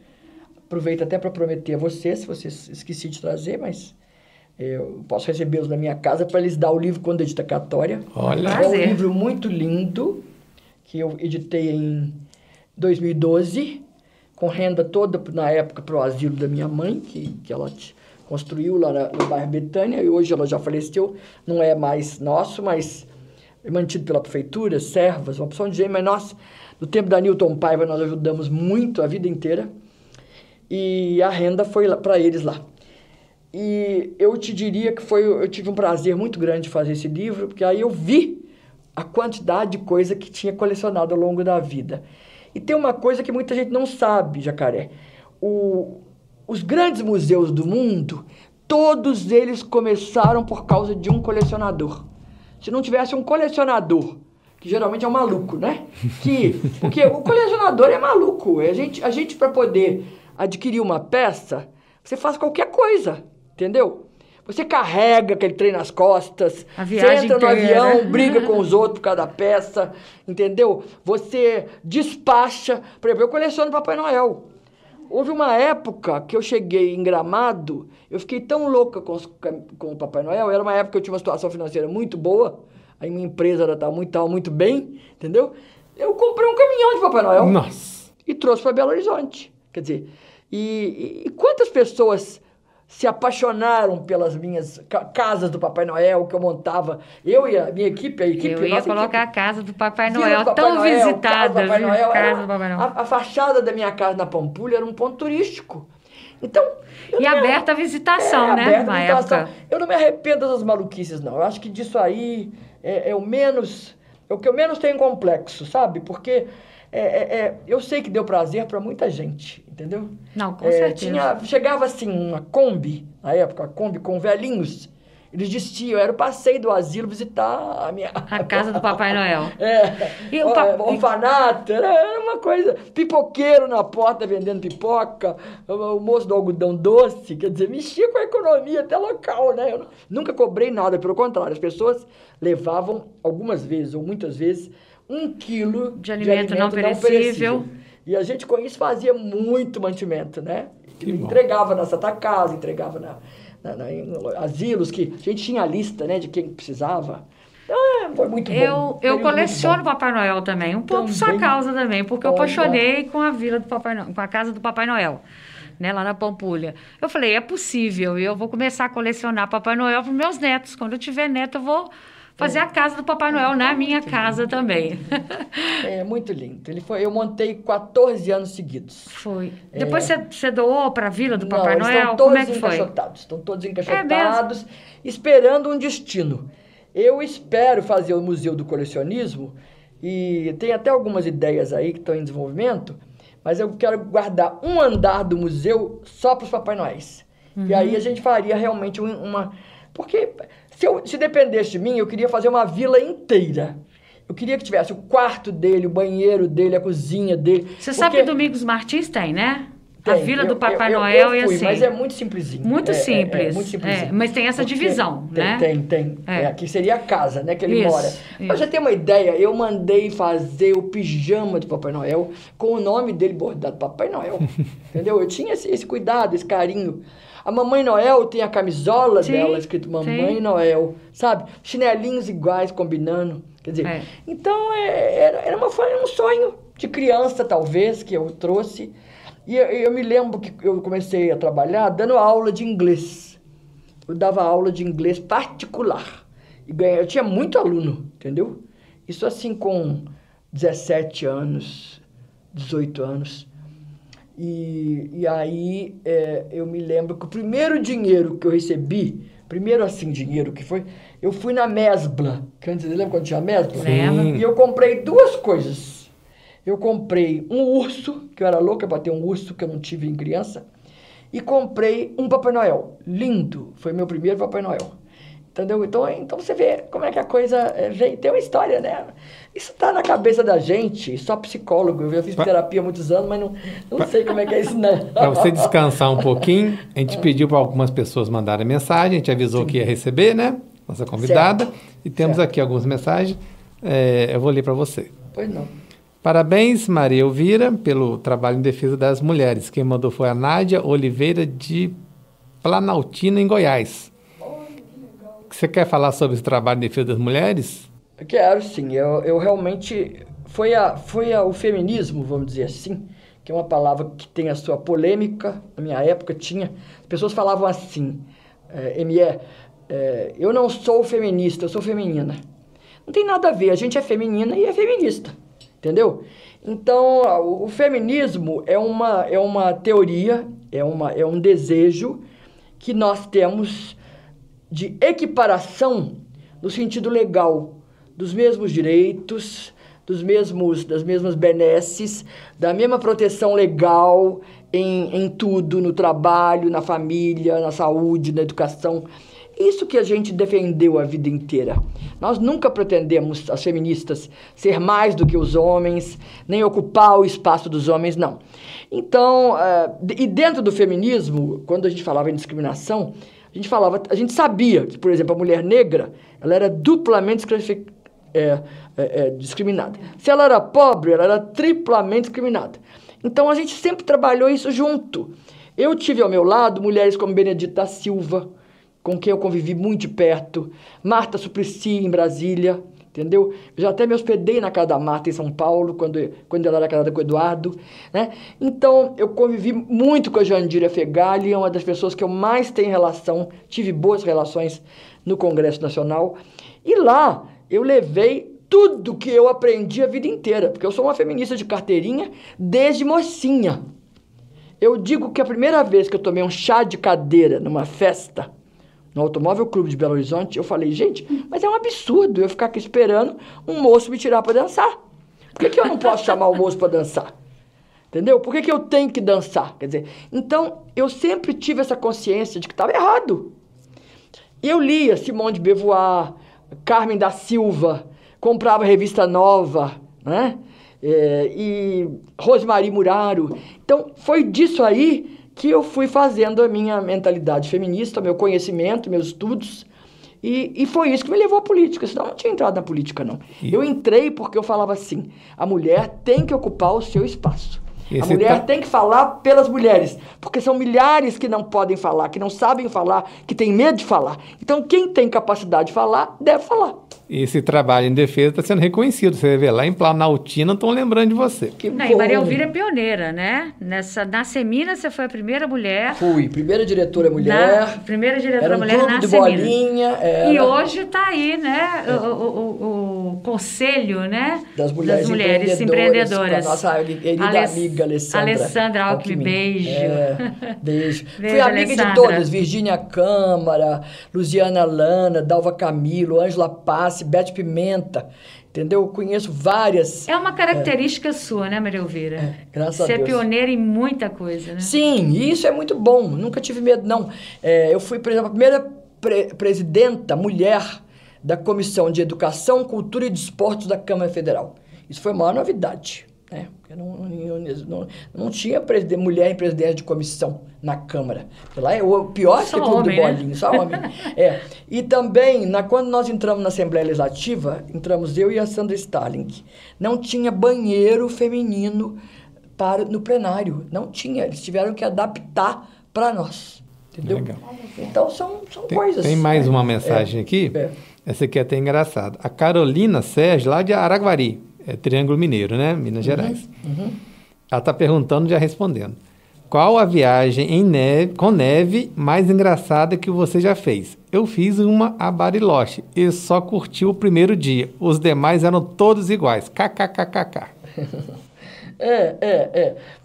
D: aproveito até para prometer a vocês, se vocês esqueci de trazer, mas eu posso recebê-los na minha casa para eles dar o livro com dedicatória.
B: Olha.
D: É um livro muito lindo, que eu editei em 2012, com renda toda, na época, para o asilo da minha mãe, que ela construiu lá no bairro Betânia, e hoje ela já faleceu, não é mais nosso, mas é mantido pela prefeitura, servas, uma opção de gente, mas nós, no tempo da Newton Paiva, nós ajudamos muito a vida inteira, e a renda foi para eles lá. E eu te diria que eu tive um prazer muito grande de fazer esse livro, porque aí eu vi a quantidade de coisa que tinha colecionado ao longo da vida. E tem uma coisa que muita gente não sabe, Jacaré. Os grandes museus do mundo, todos eles começaram por causa de um colecionador. Se não tivesse um colecionador, que geralmente é um maluco, né? Porque o colecionador é maluco. A gente para poder adquirir uma peça, você faz qualquer coisa, entendeu? Você carrega aquele trem nas costas, você entra no avião, briga com os outros por causa da peça, entendeu? Você despacha. Por exemplo, eu coleciono Papai Noel. Houve uma época que eu cheguei em Gramado, eu fiquei tão louca com o Papai Noel, era uma época que eu tinha uma situação financeira muito boa, aí minha empresa estava muito bem, entendeu? Eu comprei um caminhão de Papai Noel.
B: Nossa.
D: E trouxe para Belo Horizonte. Quer dizer, e quantas pessoas se apaixonaram pelas minhas casas do Papai Noel que eu montava. Eu e a minha equipe,
A: Eu ia colocar a casa do Papai Noel, tão visitada.
D: A fachada da minha casa na Pampulha era um ponto turístico. Então,
A: e aberta a visitação, né?
D: Aberta a visitação. Época. Eu não me arrependo dessas maluquices, não. Eu acho que disso aí é o que eu menos tenho complexo, sabe? Porque eu sei que deu prazer para muita gente, entendeu?
A: Não, com certeza.
D: Chegava assim uma Kombi, na época, Kombi com velhinhos. Eles diziam, era o passeio do asilo visitar
A: a casa do Papai Noel.
D: E o orfanato, era uma coisa. Pipoqueiro na porta vendendo pipoca, o moço do algodão doce, quer dizer, mexia com a economia até local, né? Eu nunca cobrei nada, pelo contrário, as pessoas levavam algumas vezes, ou muitas vezes, 1 quilo
A: de alimento não perecível.
D: E a gente com isso fazia muito mantimento, né? Entregava na Santa Casa, entregava em asilos, que a gente tinha a lista, né, de quem precisava. Então, foi muito bom.
A: Eu coleciono Papai Noel também, um pouco por sua causa também, porque eu apaixonei com a vila do Papai Noel, com a casa do Papai Noel, né, lá na Pampulha. Eu falei, é possível, e eu vou começar a colecionar Papai Noel para os meus netos. Quando eu tiver neto, eu vou fazer a casa do Papai Noel na minha casa também.
D: É muito lindo. Eu montei 14 anos seguidos.
A: Foi. Depois você doou para a vila do Papai Noel? Como é que foi?
D: Estão todos encaixotados, esperando um destino. Eu espero fazer o Museu do Colecionismo, e tem até algumas ideias aí que estão em desenvolvimento, mas eu quero guardar um andar do museu só para os Papai Noéis. E aí a gente faria realmente uma... Porque se dependesse de mim, eu queria fazer uma vila inteira. Eu queria que tivesse o quarto dele, o banheiro dele, a cozinha dele.
A: Você sabe que Domingos Martins tem, né?
D: Tem.
A: A Vila do Papai Noel
D: eu fui,
A: e assim...
D: Mas é muito simplesinho.
A: Muito simples.
D: Muito simplesinho.
A: Mas tem essa divisão, né?
D: Tem. Aqui seria a casa, né? Que ele mora.
A: Pra
D: já ter uma ideia, eu mandei fazer o pijama do Papai Noel com o nome dele bordado, Papai Noel. Entendeu? Eu tinha esse cuidado, esse carinho. A Mamãe Noel tem a camisola dela, escrito Mamãe Noel, sabe? Chinelinhos iguais, combinando. Quer dizer, então era um sonho de criança, talvez, que eu trouxe. E eu me lembro que eu comecei a trabalhar dando aula de inglês. Eu dava aula de inglês particular. Eu tinha muito aluno, entendeu? Isso assim com 17 anos, 18 anos. E aí eu me lembro que o primeiro dinheiro que eu recebi, dinheiro que foi, eu fui na Mesbla. Você lembra quando tinha Mesbla?
A: Lembro.
D: E eu comprei 2 coisas. Eu comprei um urso, que eu era louca para ter um urso que eu não tive em criança, e comprei um Papai Noel. Lindo. Foi meu primeiro Papai Noel. Entendeu? Então você vê como é que a coisa tem uma história, né? Isso tá na cabeça da gente, só psicólogo. Eu já fiz terapia há muitos anos, mas não sei como é que é isso, não.
B: Para você descansar um pouquinho, a gente pediu para algumas pessoas mandarem mensagem, a gente avisou que ia receber, né? Nossa convidada. Certo. E temos aqui algumas mensagens. Eu vou ler para você.
D: Pois não.
B: Parabéns, Maria Elvira, pelo trabalho em defesa das mulheres. Quem mandou foi a Nádia Oliveira, de Planaltina, em Goiás. Você quer falar sobre esse trabalho em defesa das mulheres?
D: Eu quero, sim. Eu realmente... Foi o feminismo, vamos dizer assim, que é uma palavra que tem a sua polêmica. Na minha época tinha... As pessoas falavam assim, eu não sou feminista, eu sou feminina. Não tem nada a ver, a gente é feminina e é feminista. Entendeu? Então, o feminismo é uma teoria, é um desejo que nós temos de equiparação no sentido legal dos mesmos direitos, das mesmas benesses, da mesma proteção legal em tudo, no trabalho, na família, na saúde, na educação. Isso que a gente defendeu a vida inteira. Nós nunca pretendemos, as feministas, ser mais do que os homens, nem ocupar o espaço dos homens, não. Então, e dentro do feminismo, quando a gente falava em discriminação, a gente sabia que, por exemplo, a mulher negra, ela era duplamente discriminada. Se ela era pobre, ela era triplamente discriminada. Então, a gente sempre trabalhou isso junto. Eu tive ao meu lado mulheres como Benedita da Silva, com quem eu convivi muito de perto, Marta Suplicy, em Brasília, entendeu? Eu já até me hospedei na casa da Marta, em São Paulo, quando ela era casada com o Eduardo, né? Então, eu convivi muito com a Jandira Fegali, é uma das pessoas que eu mais tenho relação, tive boas relações no Congresso Nacional, e lá eu levei tudo que eu aprendi a vida inteira, porque eu sou uma feminista de carteirinha desde mocinha. Eu digo que a primeira vez que eu tomei um chá de cadeira numa festa, no Automóvel Clube de Belo Horizonte, eu falei, gente, mas é um absurdo eu ficar aqui esperando um moço me tirar para dançar. Por que eu não posso chamar o moço para dançar? Entendeu? Por que eu tenho que dançar? Quer dizer, então, eu sempre tive essa consciência de que estava errado. Eu lia Simone de Beauvoir, Carmen da Silva, comprava revista Nova, né? E Rosemarie Muraro. Então, foi disso aí que eu fui fazendo a minha mentalidade feminista, meu conhecimento, meus estudos, e foi isso que me levou à política, senão eu não tinha entrado na política, não. Eu entrei porque eu falava assim, a mulher tem que ocupar o seu espaço. A mulher tem que falar pelas mulheres, porque são milhares que não podem falar, que não sabem falar, que têm medo de falar. Então, quem tem capacidade de falar, deve falar.
B: Esse trabalho em defesa está sendo reconhecido. Você vê lá em Planaltina, estão lembrando de você.
A: E Maria Elvira é pioneira, né? Na Semina, você foi a primeira mulher.
D: Fui, primeira diretora mulher.
A: Primeira diretora
D: era um
A: mulher
D: clube
A: na
D: de
A: Semina.
D: bolinha.
A: E hoje está aí, né? O o conselho, né?
D: Das mulheres empreendedoras.
A: Com a
D: nossa querida amiga
A: Alessandra Alckmin, beijo.
D: Beijo.
A: Beijo,
D: Fui amiga
A: Alessandra.
D: de todas, Virgínia Câmara, Luciana Lana, Dalva Camilo, Ângela Passe, Beth Pimenta, entendeu? Eu conheço várias.
A: É uma característica sua, né, Maria Elvira?
D: Graças a Deus.
A: Ser pioneira em muita coisa, né?
D: Sim, e isso é muito bom, nunca tive medo, não. Eu fui, por exemplo, a primeira presidenta mulher da Comissão de Educação, Cultura e Desportos da Câmara Federal. Isso foi a maior novidade, né? Porque não tinha mulher em presidência de comissão na Câmara. Lá é o pior que clube de bolinho, né? Só homem. E também, quando nós entramos na Assembleia Legislativa, entramos eu e a Sandra Starling, não tinha banheiro feminino no plenário. Não tinha. Eles tiveram que adaptar para nós. Entendeu?
B: Legal.
D: Então, são coisas.
B: Tem mais uma mensagem aqui. Essa aqui é até engraçada. A Carolina Sérgio, lá de Araguari, Triângulo Mineiro, né? Minas Gerais. Ela está perguntando, já respondendo. Qual a viagem com neve mais engraçada que você já fez? Eu fiz uma a Bariloche e só curti o primeiro dia. Os demais eram todos iguais. KKKKK.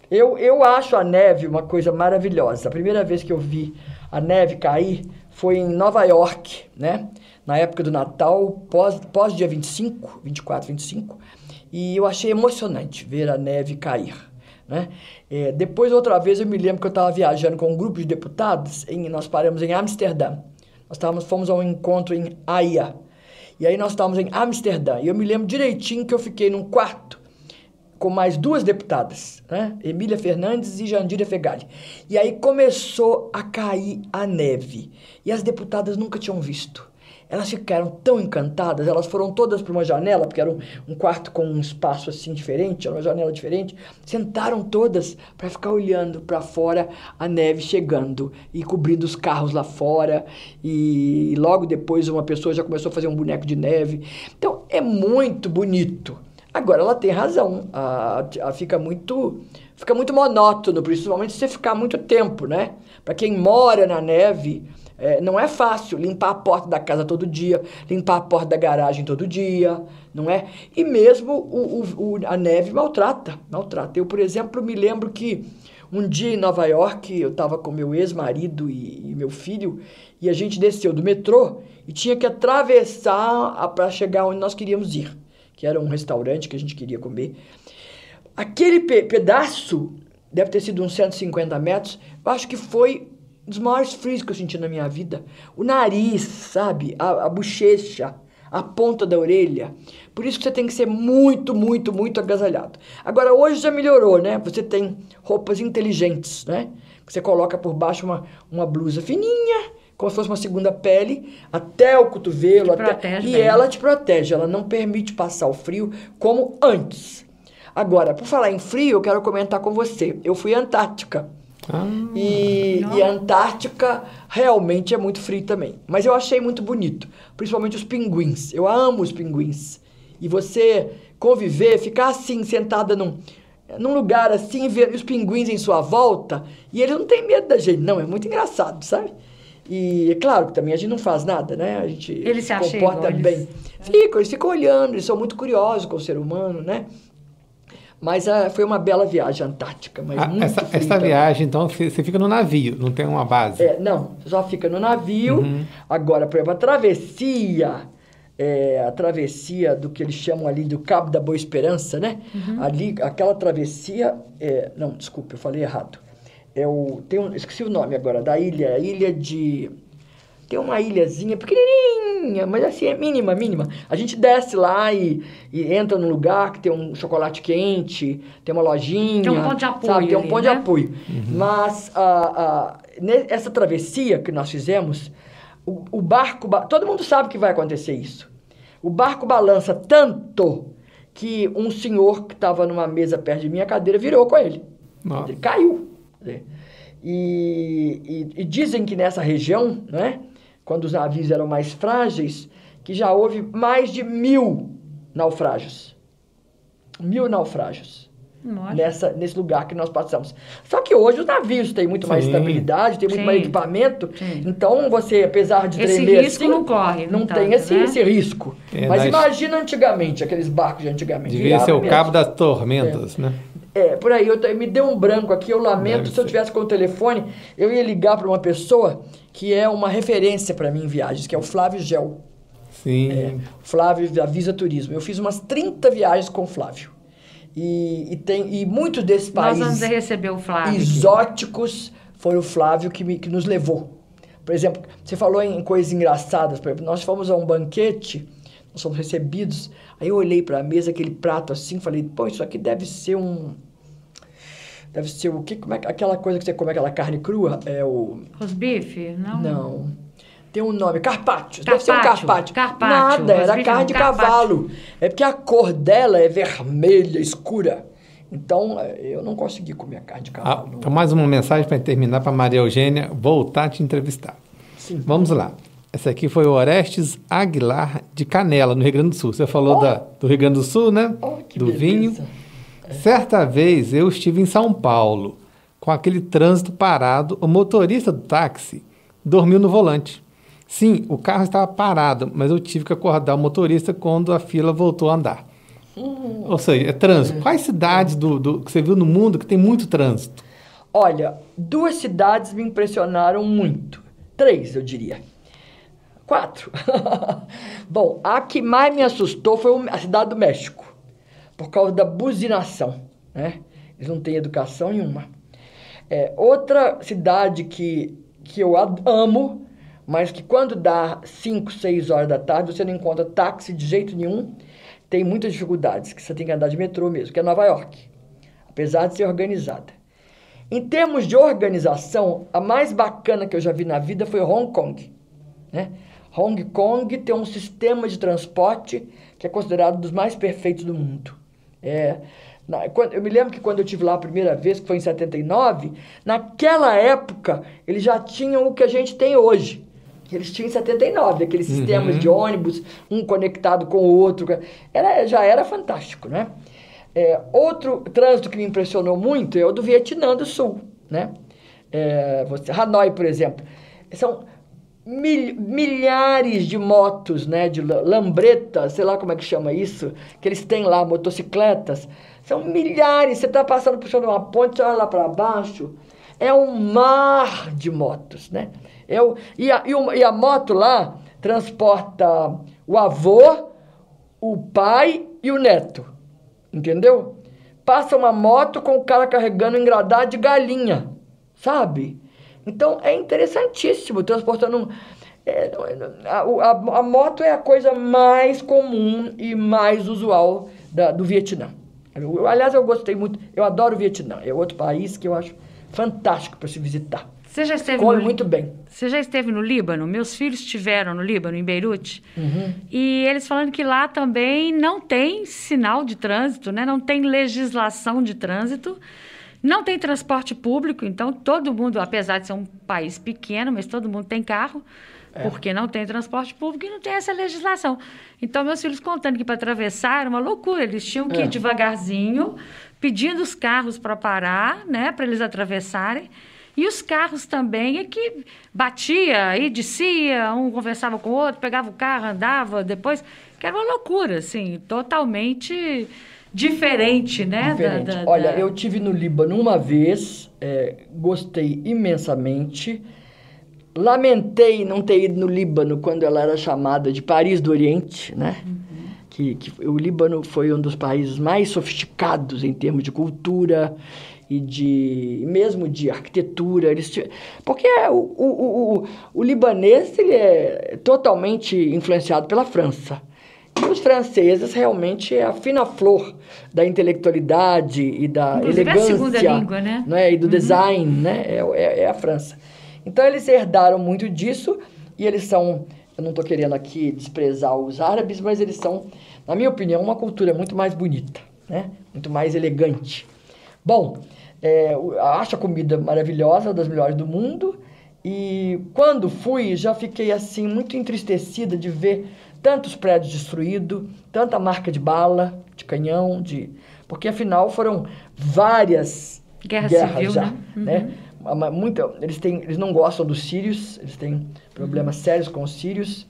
D: Eu acho a neve uma coisa maravilhosa. A primeira vez que eu vi a neve cair foi em Nova York, né? Na época do Natal, pós dia 24, 25. E eu achei emocionante ver a neve cair, né? Depois, outra vez, eu me lembro que eu estava viajando com um grupo de deputados, nós paramos em Amsterdã. Fomos a um encontro em Haia. E aí nós estávamos em Amsterdã. E eu me lembro direitinho que eu fiquei num quarto com mais duas deputadas, né? Emília Fernandes e Jandira Fegali. E aí começou a cair a neve. E as deputadas nunca tinham visto. Elas ficaram tão encantadas, elas foram todas para uma janela, porque era um quarto com um espaço assim diferente, era uma janela diferente, sentaram todas para ficar olhando para fora a neve chegando e cobrindo os carros lá fora, e logo depois uma pessoa já começou a fazer um boneco de neve. Então é muito bonito. Agora ela tem razão, fica muito monótono, principalmente se você ficar muito tempo, né? Para quem mora na neve, não é fácil limpar a porta da casa todo dia, limpar a porta da garagem todo dia, não é? E mesmo a neve maltrata. Eu, por exemplo, me lembro que um dia em Nova York, eu estava com meu ex-marido e meu filho, e a gente desceu do metrô e tinha que atravessar para chegar onde nós queríamos ir, que era um restaurante que a gente queria comer. Aquele pedaço, deve ter sido uns 150 metros, eu acho que foi um dos maiores frios que eu senti na minha vida. O nariz, sabe? A bochecha, a ponta da orelha. Por isso que você tem que ser muito, muito, muito agasalhado. Agora, hoje já melhorou, né? Você tem roupas inteligentes, né? Você coloca por baixo uma blusa fininha, como se fosse uma segunda pele, até o cotovelo. Ela te protege, ela não permite passar o frio como antes. Agora, por falar em frio, eu quero comentar com você. Eu fui à Antártica. E a Antártica realmente é muito frio também. Mas eu achei muito bonito, principalmente os pinguins. Eu amo os pinguins. E você conviver, ficar assim, sentada num lugar assim, ver os pinguins em sua volta, e eles não têm medo da gente, não. É muito engraçado, sabe? E é claro que também a gente não faz nada, né? A gente
A: eles se
D: comporta bem. Eles ficam olhando, eles são muito curiosos com o ser humano, né? Mas foi uma bela viagem antártica. Mas
B: essa viagem, então, você fica no navio, não tem uma base?
D: Não, só fica no navio. Agora, por exemplo, a travessia do que eles chamam ali do Cabo da Boa Esperança, né? Ali, aquela travessia... não, desculpa, eu falei errado. Esqueci o nome agora, da ilha. Tem uma ilhazinha pequenininha, mas assim, é mínima. A gente desce lá e entra num lugar que tem um chocolate quente, tem uma lojinha.
A: Tem um ponto de apoio.
D: Sabe? Tem um ponto de apoio. Mas essa travessia que nós fizemos, o barco... Todo mundo sabe que vai acontecer isso. O barco balança tanto que um senhor que estava numa mesa perto de mim, a cadeira virou com ele. Nossa. Ele caiu. E dizem que nessa região, né, quando os navios eram mais frágeis, que já houve mais de 1000 naufrágios. 1000 naufrágios. nesse lugar que nós passamos. Só que hoje os navios têm muito mais estabilidade, tem muito mais equipamento, então você, apesar de tremer
A: esse risco não corre.
D: Não tem esse risco. Mas imagina antigamente, aqueles barcos de antigamente.
B: Devia ser o cabo das tormentas, né?
D: Por aí, me deu um branco aqui, eu lamento, se eu tivesse com o telefone, eu ia ligar para uma pessoa que é uma referência para mim em viagens, que é o Flávio Gel.
B: Sim.
D: Flávio da Visa Turismo. Eu fiz umas 30 viagens com o Flávio. E muitos desses países
A: nós vamos receber o Flávio
D: exóticos foi o Flávio que nos levou. Por exemplo, você falou em coisas engraçadas. Por exemplo, nós fomos a um banquete, nós fomos recebidos, aí eu olhei para a mesa, aquele prato assim, falei, pô, isso aqui deve ser o quê? Como é aquela coisa que você come, aquela carne crua?
A: Rosbife?
D: Não. Tem um nome, carpaccio. Deve ser um carpaccio.
A: Nada,
D: era carne de cavalo. É porque a cor dela é vermelha, escura. Então, eu não consegui comer a carne de cavalo.
B: Então, mais uma mensagem para terminar, para Maria Eugênia voltar a te entrevistar.
D: Sim.
B: Vamos lá. Essa aqui foi o Orestes Aguilar, de Canela, no Rio Grande do Sul. Você falou do Rio Grande do Sul, né?
D: Que
B: do
D: beleza.
B: Vinho. Certa vez, eu estive em São Paulo, com aquele trânsito parado, o motorista do táxi dormiu no volante. Sim, o carro estava parado, mas eu tive que acordar o motorista quando a fila voltou a andar. Ou seja, é trânsito. Quais cidades que você viu no mundo que tem muito trânsito?
D: Olha, 2 cidades me impressionaram muito. 3, eu diria. 4. Bom, a que mais me assustou foi a Cidade do México, por causa da buzinação, né? Eles não têm educação nenhuma. Outra cidade que eu amo, mas que quando dá 5, 6 horas da tarde, você não encontra táxi de jeito nenhum, tem muitas dificuldades, que você tem que andar de metrô mesmo, que é Nova York, apesar de ser organizada. Em termos de organização, a mais bacana que eu já vi na vida foi Hong Kong, né? Hong Kong tem um sistema de transporte que é considerado um dos mais perfeitos do mundo. Eu me lembro que quando eu estive lá a primeira vez, que foi em 79, naquela época, eles já tinham o que a gente tem hoje. Eles tinham em 79, aqueles sistemas de ônibus, um conectado com o outro. Já era fantástico, né? Outro trânsito que me impressionou muito é o do Vietnã do Sul, né? Hanoi, por exemplo. São milhares de motos, né? De lambretas, sei lá como é que chama isso, que eles têm lá, motocicletas. São milhares. Você está passando por cima de uma ponte, você olha lá para baixo, é um mar de motos, né? E a moto lá transporta o avô, o pai e o neto, entendeu? Passa uma moto com o cara carregando um engradado de galinha, sabe? Então, é interessantíssimo, transportando... A moto é a coisa mais comum e mais usual do Vietnã. Aliás, eu gostei muito, eu adoro o Vietnã, é outro país que eu acho fantástico para se visitar.
A: Você já esteve
D: muito bem.
A: Você já esteve no Líbano? Meus filhos estiveram no Líbano, em Beirute. E eles falando que lá também não tem sinal de trânsito, né? Não tem legislação de trânsito, não tem transporte público. Então, todo mundo, apesar de ser um país pequeno, mas todo mundo tem carro, porque não tem transporte público e não tem essa legislação. Então, meus filhos contando que para atravessar era uma loucura. Eles tinham que ir devagarzinho, pedindo os carros para parar, né? Para eles atravessarem. E os carros também, que batia e descia, um conversava com o outro, pegava o carro, andava, depois... Que era uma loucura, assim, totalmente diferente, né?
D: Olha, eu estive no Líbano uma vez, gostei imensamente. Lamentei não ter ido no Líbano quando ela era chamada de Paris do Oriente, né? Que o Líbano foi um dos países mais sofisticados em termos de cultura e mesmo de arquitetura. Porque o libanês ele é totalmente influenciado pela França. E os franceses realmente é a fina flor da intelectualidade e da
A: inclusive
D: elegância.
A: É a segunda língua, né?
D: E do design, né? É a França. Então, eles herdaram muito disso e eles são... Eu não estou querendo aqui desprezar os árabes, mas eles são, na minha opinião, uma cultura muito mais bonita, né? Muito mais elegante. Bom, acho a comida maravilhosa, das melhores do mundo. E quando fui, já fiquei assim muito entristecida de ver tantos prédios destruídos, tanta marca de bala, de canhão, porque afinal foram várias guerras civil, já, né? Eles não gostam dos sírios, eles têm problemas sérios com os sírios,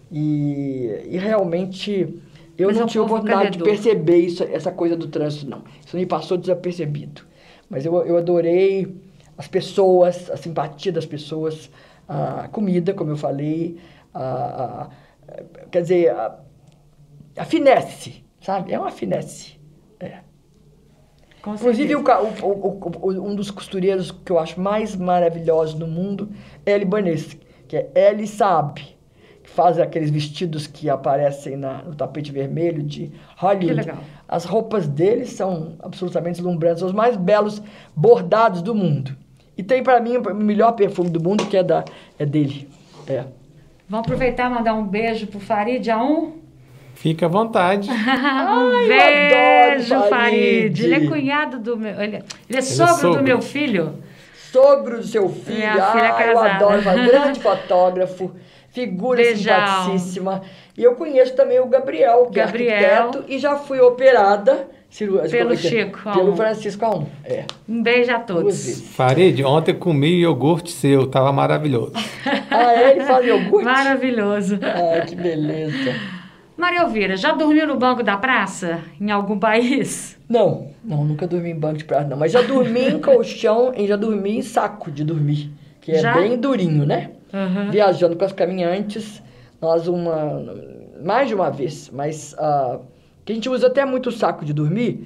D: e realmente eu não tive oportunidade de perceber essa coisa do trânsito, não. Isso me passou desapercebido. Mas eu adorei as pessoas, a simpatia das pessoas, a comida, como eu falei, quer dizer, a finesse, sabe? É uma finesse. Inclusive, um dos costureiros que eu acho mais maravilhosos no mundo é libanês, que é Eli Saab, que faz aqueles vestidos que aparecem no tapete vermelho de Hollywood.
A: Que legal.
D: As roupas deles são absolutamente deslumbrantes, são os mais belos bordados do mundo. E tem para mim o melhor perfume do mundo, que é dele.
A: Vamos aproveitar e mandar um beijo pro Farid A1?
B: Fica à vontade.
A: Beijo, Farid. Ele é cunhado do meu... Ele é sogro do meu filho.
D: Sogro do seu filho.
A: Minha filha casada.
D: Eu adoro. Grande fotógrafo. Figura simpaticíssima. E eu conheço também o Gabriel, que é arquiteto. E já fui operada...
A: Pelo Chico.
D: Pelo Francisco A1.
A: Um beijo a todos.
B: Farid, ontem comi iogurte seu. Tava maravilhoso.
D: Ele faz iogurte?
A: Maravilhoso.
D: Que beleza.
A: Maria Elvira, já dormiu no banco da praça em algum país?
D: Não, nunca dormi em banco de praça, não. Mas já dormi em colchão e já dormi em saco de dormir, que é bem durinho, né?
A: Uhum.
D: Viajando com as caminhantes, nós mais de uma vez, mas que a gente usa até muito saco de dormir,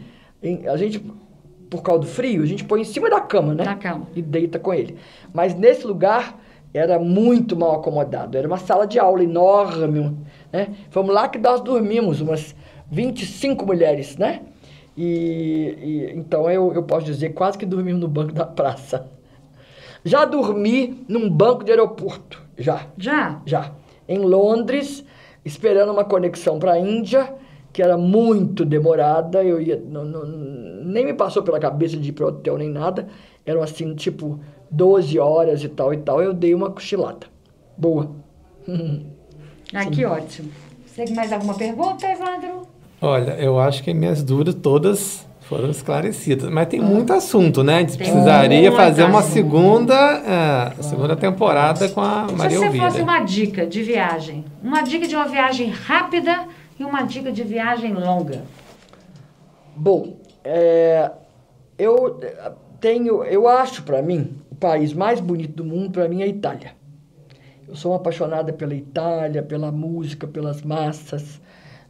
D: a gente, por causa do frio, a gente põe em cima da cama, né?
A: Na cama.
D: E deita com ele. Mas nesse lugar era muito mal acomodado, era uma sala de aula enorme, né? Fomos lá que nós dormimos, umas 25 mulheres, né? Então eu posso dizer, quase que dormimos no banco da praça. Já dormi num banco de aeroporto, já. Já. Em Londres, esperando uma conexão para a Índia, que era muito demorada, nem me passou pela cabeça de ir para o hotel nem nada, eram assim, tipo, 12 horas e tal, eu dei uma cochilada. Boa.
A: Que ótimo. Segue mais alguma pergunta, Evandro?
B: Olha, eu acho que minhas dúvidas todas foram esclarecidas, mas tem muito assunto, né? A gente precisaria fazer uma segunda temporada com a Maria Elvira.
A: Se você fosse uma dica de viagem, uma dica de uma viagem rápida e uma dica de viagem longa.
D: Bom, eu acho, para mim, o país mais bonito do mundo, para mim, é a Itália. Eu sou uma apaixonada pela Itália, pela música, pelas massas,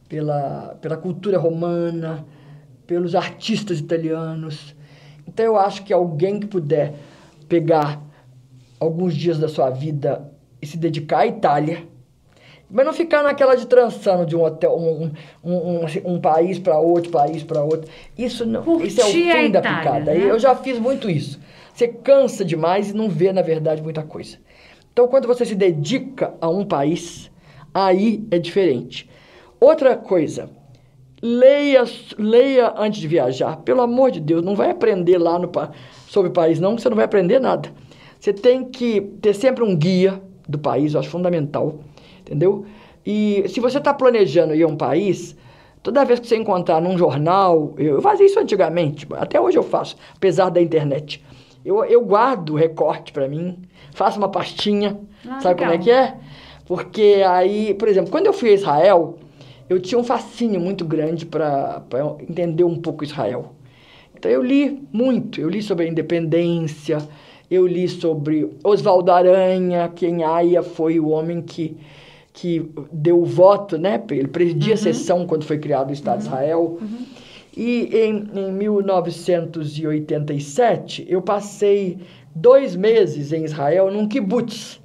D: pela cultura romana, pelos artistas italianos. Então, eu acho que alguém que puder pegar alguns dias da sua vida e se dedicar à Itália, mas não ficar naquela de transando de um hotel, um país para outro, Isso é o fim da picada. Né? Eu já fiz muito isso. Você cansa demais e não vê, na verdade, muita coisa. Então, quando você se dedica a um país, aí é diferente. Outra coisa, leia antes de viajar. Pelo amor de Deus, não vai aprender lá sobre o país, não, que você não vai aprender nada. Você tem que ter sempre um guia do país, eu acho fundamental. Entendeu? E se você está planejando ir a um país, toda vez que você encontrar num jornal, eu fazia isso antigamente, até hoje eu faço, apesar da internet. Eu guardo o recorte para mim, faço uma pastinha, sabe como é que é? Porque aí, por exemplo, quando eu fui a Israel, eu tinha um fascínio muito grande para entender um pouco Israel. Então eu li muito, eu li sobre a independência, eu li sobre Oswaldo Aranha, que em Haia foi o homem que deu o voto, né? Ele presidia a sessão quando foi criado o Estado de Israel. E em 1987, eu passei 2 meses em Israel num kibbutz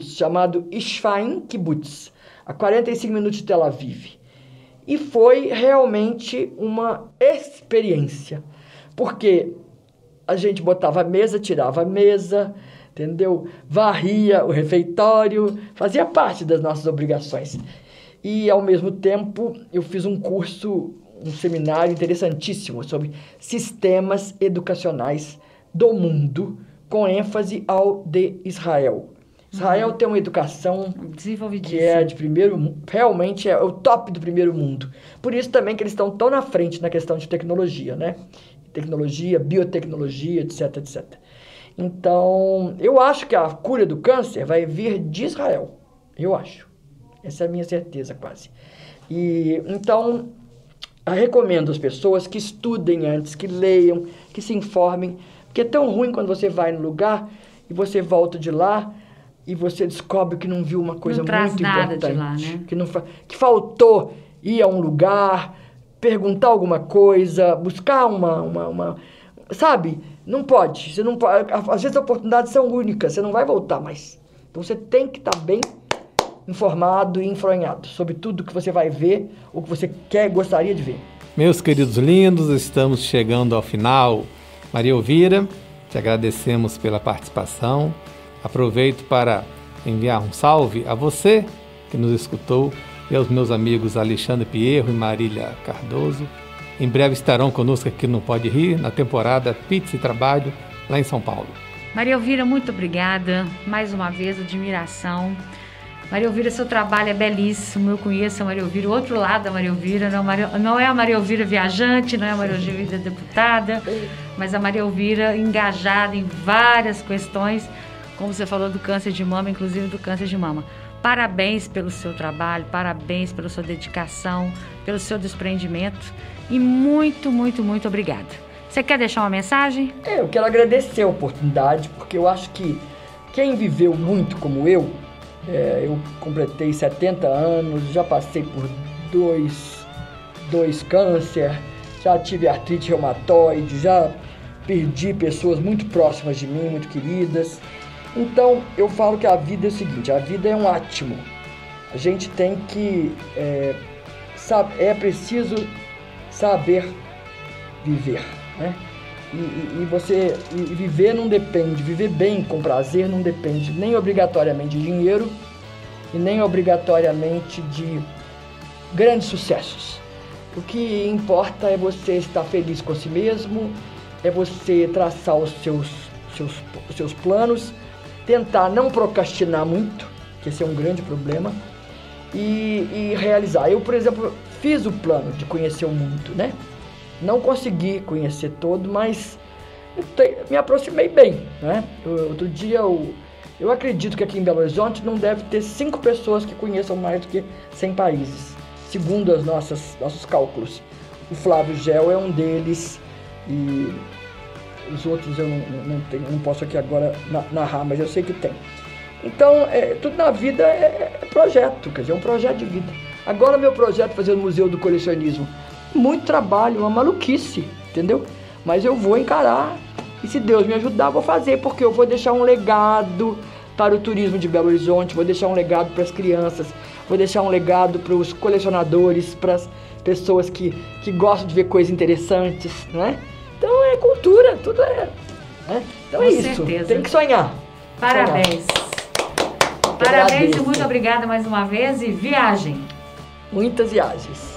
D: chamado Ishfaim Kibbutz, a 45 minutos de Tel Aviv. E foi realmente uma experiência, porque a gente botava a mesa, tirava a mesa, entendeu? Varria o refeitório, fazia parte das nossas obrigações. E, ao mesmo tempo, eu fiz um seminário interessantíssimo sobre sistemas educacionais do mundo, com ênfase ao de Israel. Israel tem uma educação que é de primeiro, realmente é o top do primeiro mundo. Por isso também que eles estão tão na frente na questão de tecnologia, né? Tecnologia, biotecnologia, etc, etc. Então, eu acho que a cura do câncer vai vir de Israel. Eu acho. Essa é a minha certeza, quase. E, então, eu recomendo às pessoas que estudem antes, que leiam, que se informem. Porque é tão ruim quando você vai no lugar e você volta de lá e você descobre que não viu uma coisa muito importante. De lá, né? Que faltou ir a um lugar, perguntar alguma coisa, buscar sabe? Não pode. Você não pode. Às vezes as oportunidades são únicas, você não vai voltar mais. Então você tem que estar bem informado e enfronhado sobre tudo que você vai ver ou que você gostaria de ver.
B: Meus queridos lindos, estamos chegando ao final. Maria Elvira, te agradecemos pela participação. Aproveito para enviar um salve a você que nos escutou e aos meus amigos Alexandre Pierro e Marília Cardoso. Em breve estarão conosco aqui no Pode Rir, na temporada Pizza e Trabalho, lá em São Paulo.
A: Maria Elvira, muito obrigada. Mais uma vez, admiração. Maria Elvira, seu trabalho é belíssimo. Eu conheço a Maria Elvira, o outro lado da Maria Elvira. Não é a Maria Elvira viajante, não é a Maria Elvira deputada, mas a Maria Elvira engajada em várias questões, como você falou do câncer de mama, inclusive do câncer de mama. Parabéns pelo seu trabalho, parabéns pela sua dedicação, pelo seu desprendimento e muito, muito, muito obrigada. Você quer deixar uma mensagem?
D: Eu quero agradecer a oportunidade, porque eu acho que quem viveu muito como eu completei 70 anos, já passei por dois câncer, já tive artrite reumatoide, já perdi pessoas muito próximas de mim, muito queridas. Então, eu falo que a vida é o seguinte, a vida é um átimo. A gente tem que, é preciso saber viver, né? E viver não depende, viver bem, com prazer, não depende nem obrigatoriamente de dinheiro e nem obrigatoriamente de grandes sucessos. O que importa é você estar feliz com si mesmo, é você traçar os seus planos, tentar não procrastinar muito, que esse é um grande problema, e realizar. Eu, por exemplo, fiz o plano de conhecer o mundo, né? Não consegui conhecer todo, mas me aproximei bem, né? Outro dia, eu acredito que aqui em Belo Horizonte não deve ter 5 pessoas que conheçam mais do que 100 países, segundo os nossos cálculos. O Flávio Gel é um deles e os outros eu não posso aqui agora narrar, mas eu sei que tem. Então, tudo na vida é projeto, quer dizer, é um projeto de vida. Agora meu projeto é fazer o Museu do Colecionismo. Muito trabalho, uma maluquice, entendeu? Mas eu vou encarar e se Deus me ajudar, vou fazer, porque eu vou deixar um legado para o turismo de Belo Horizonte, vou deixar um legado para as crianças, vou deixar um legado para os colecionadores, para as pessoas que gostam de ver coisas interessantes, né? Então é cultura, tudo é. Né? Então é isso, tem que sonhar.
A: Parabéns. Parabéns e muito obrigada mais uma vez e viagem.
D: Muitas viagens.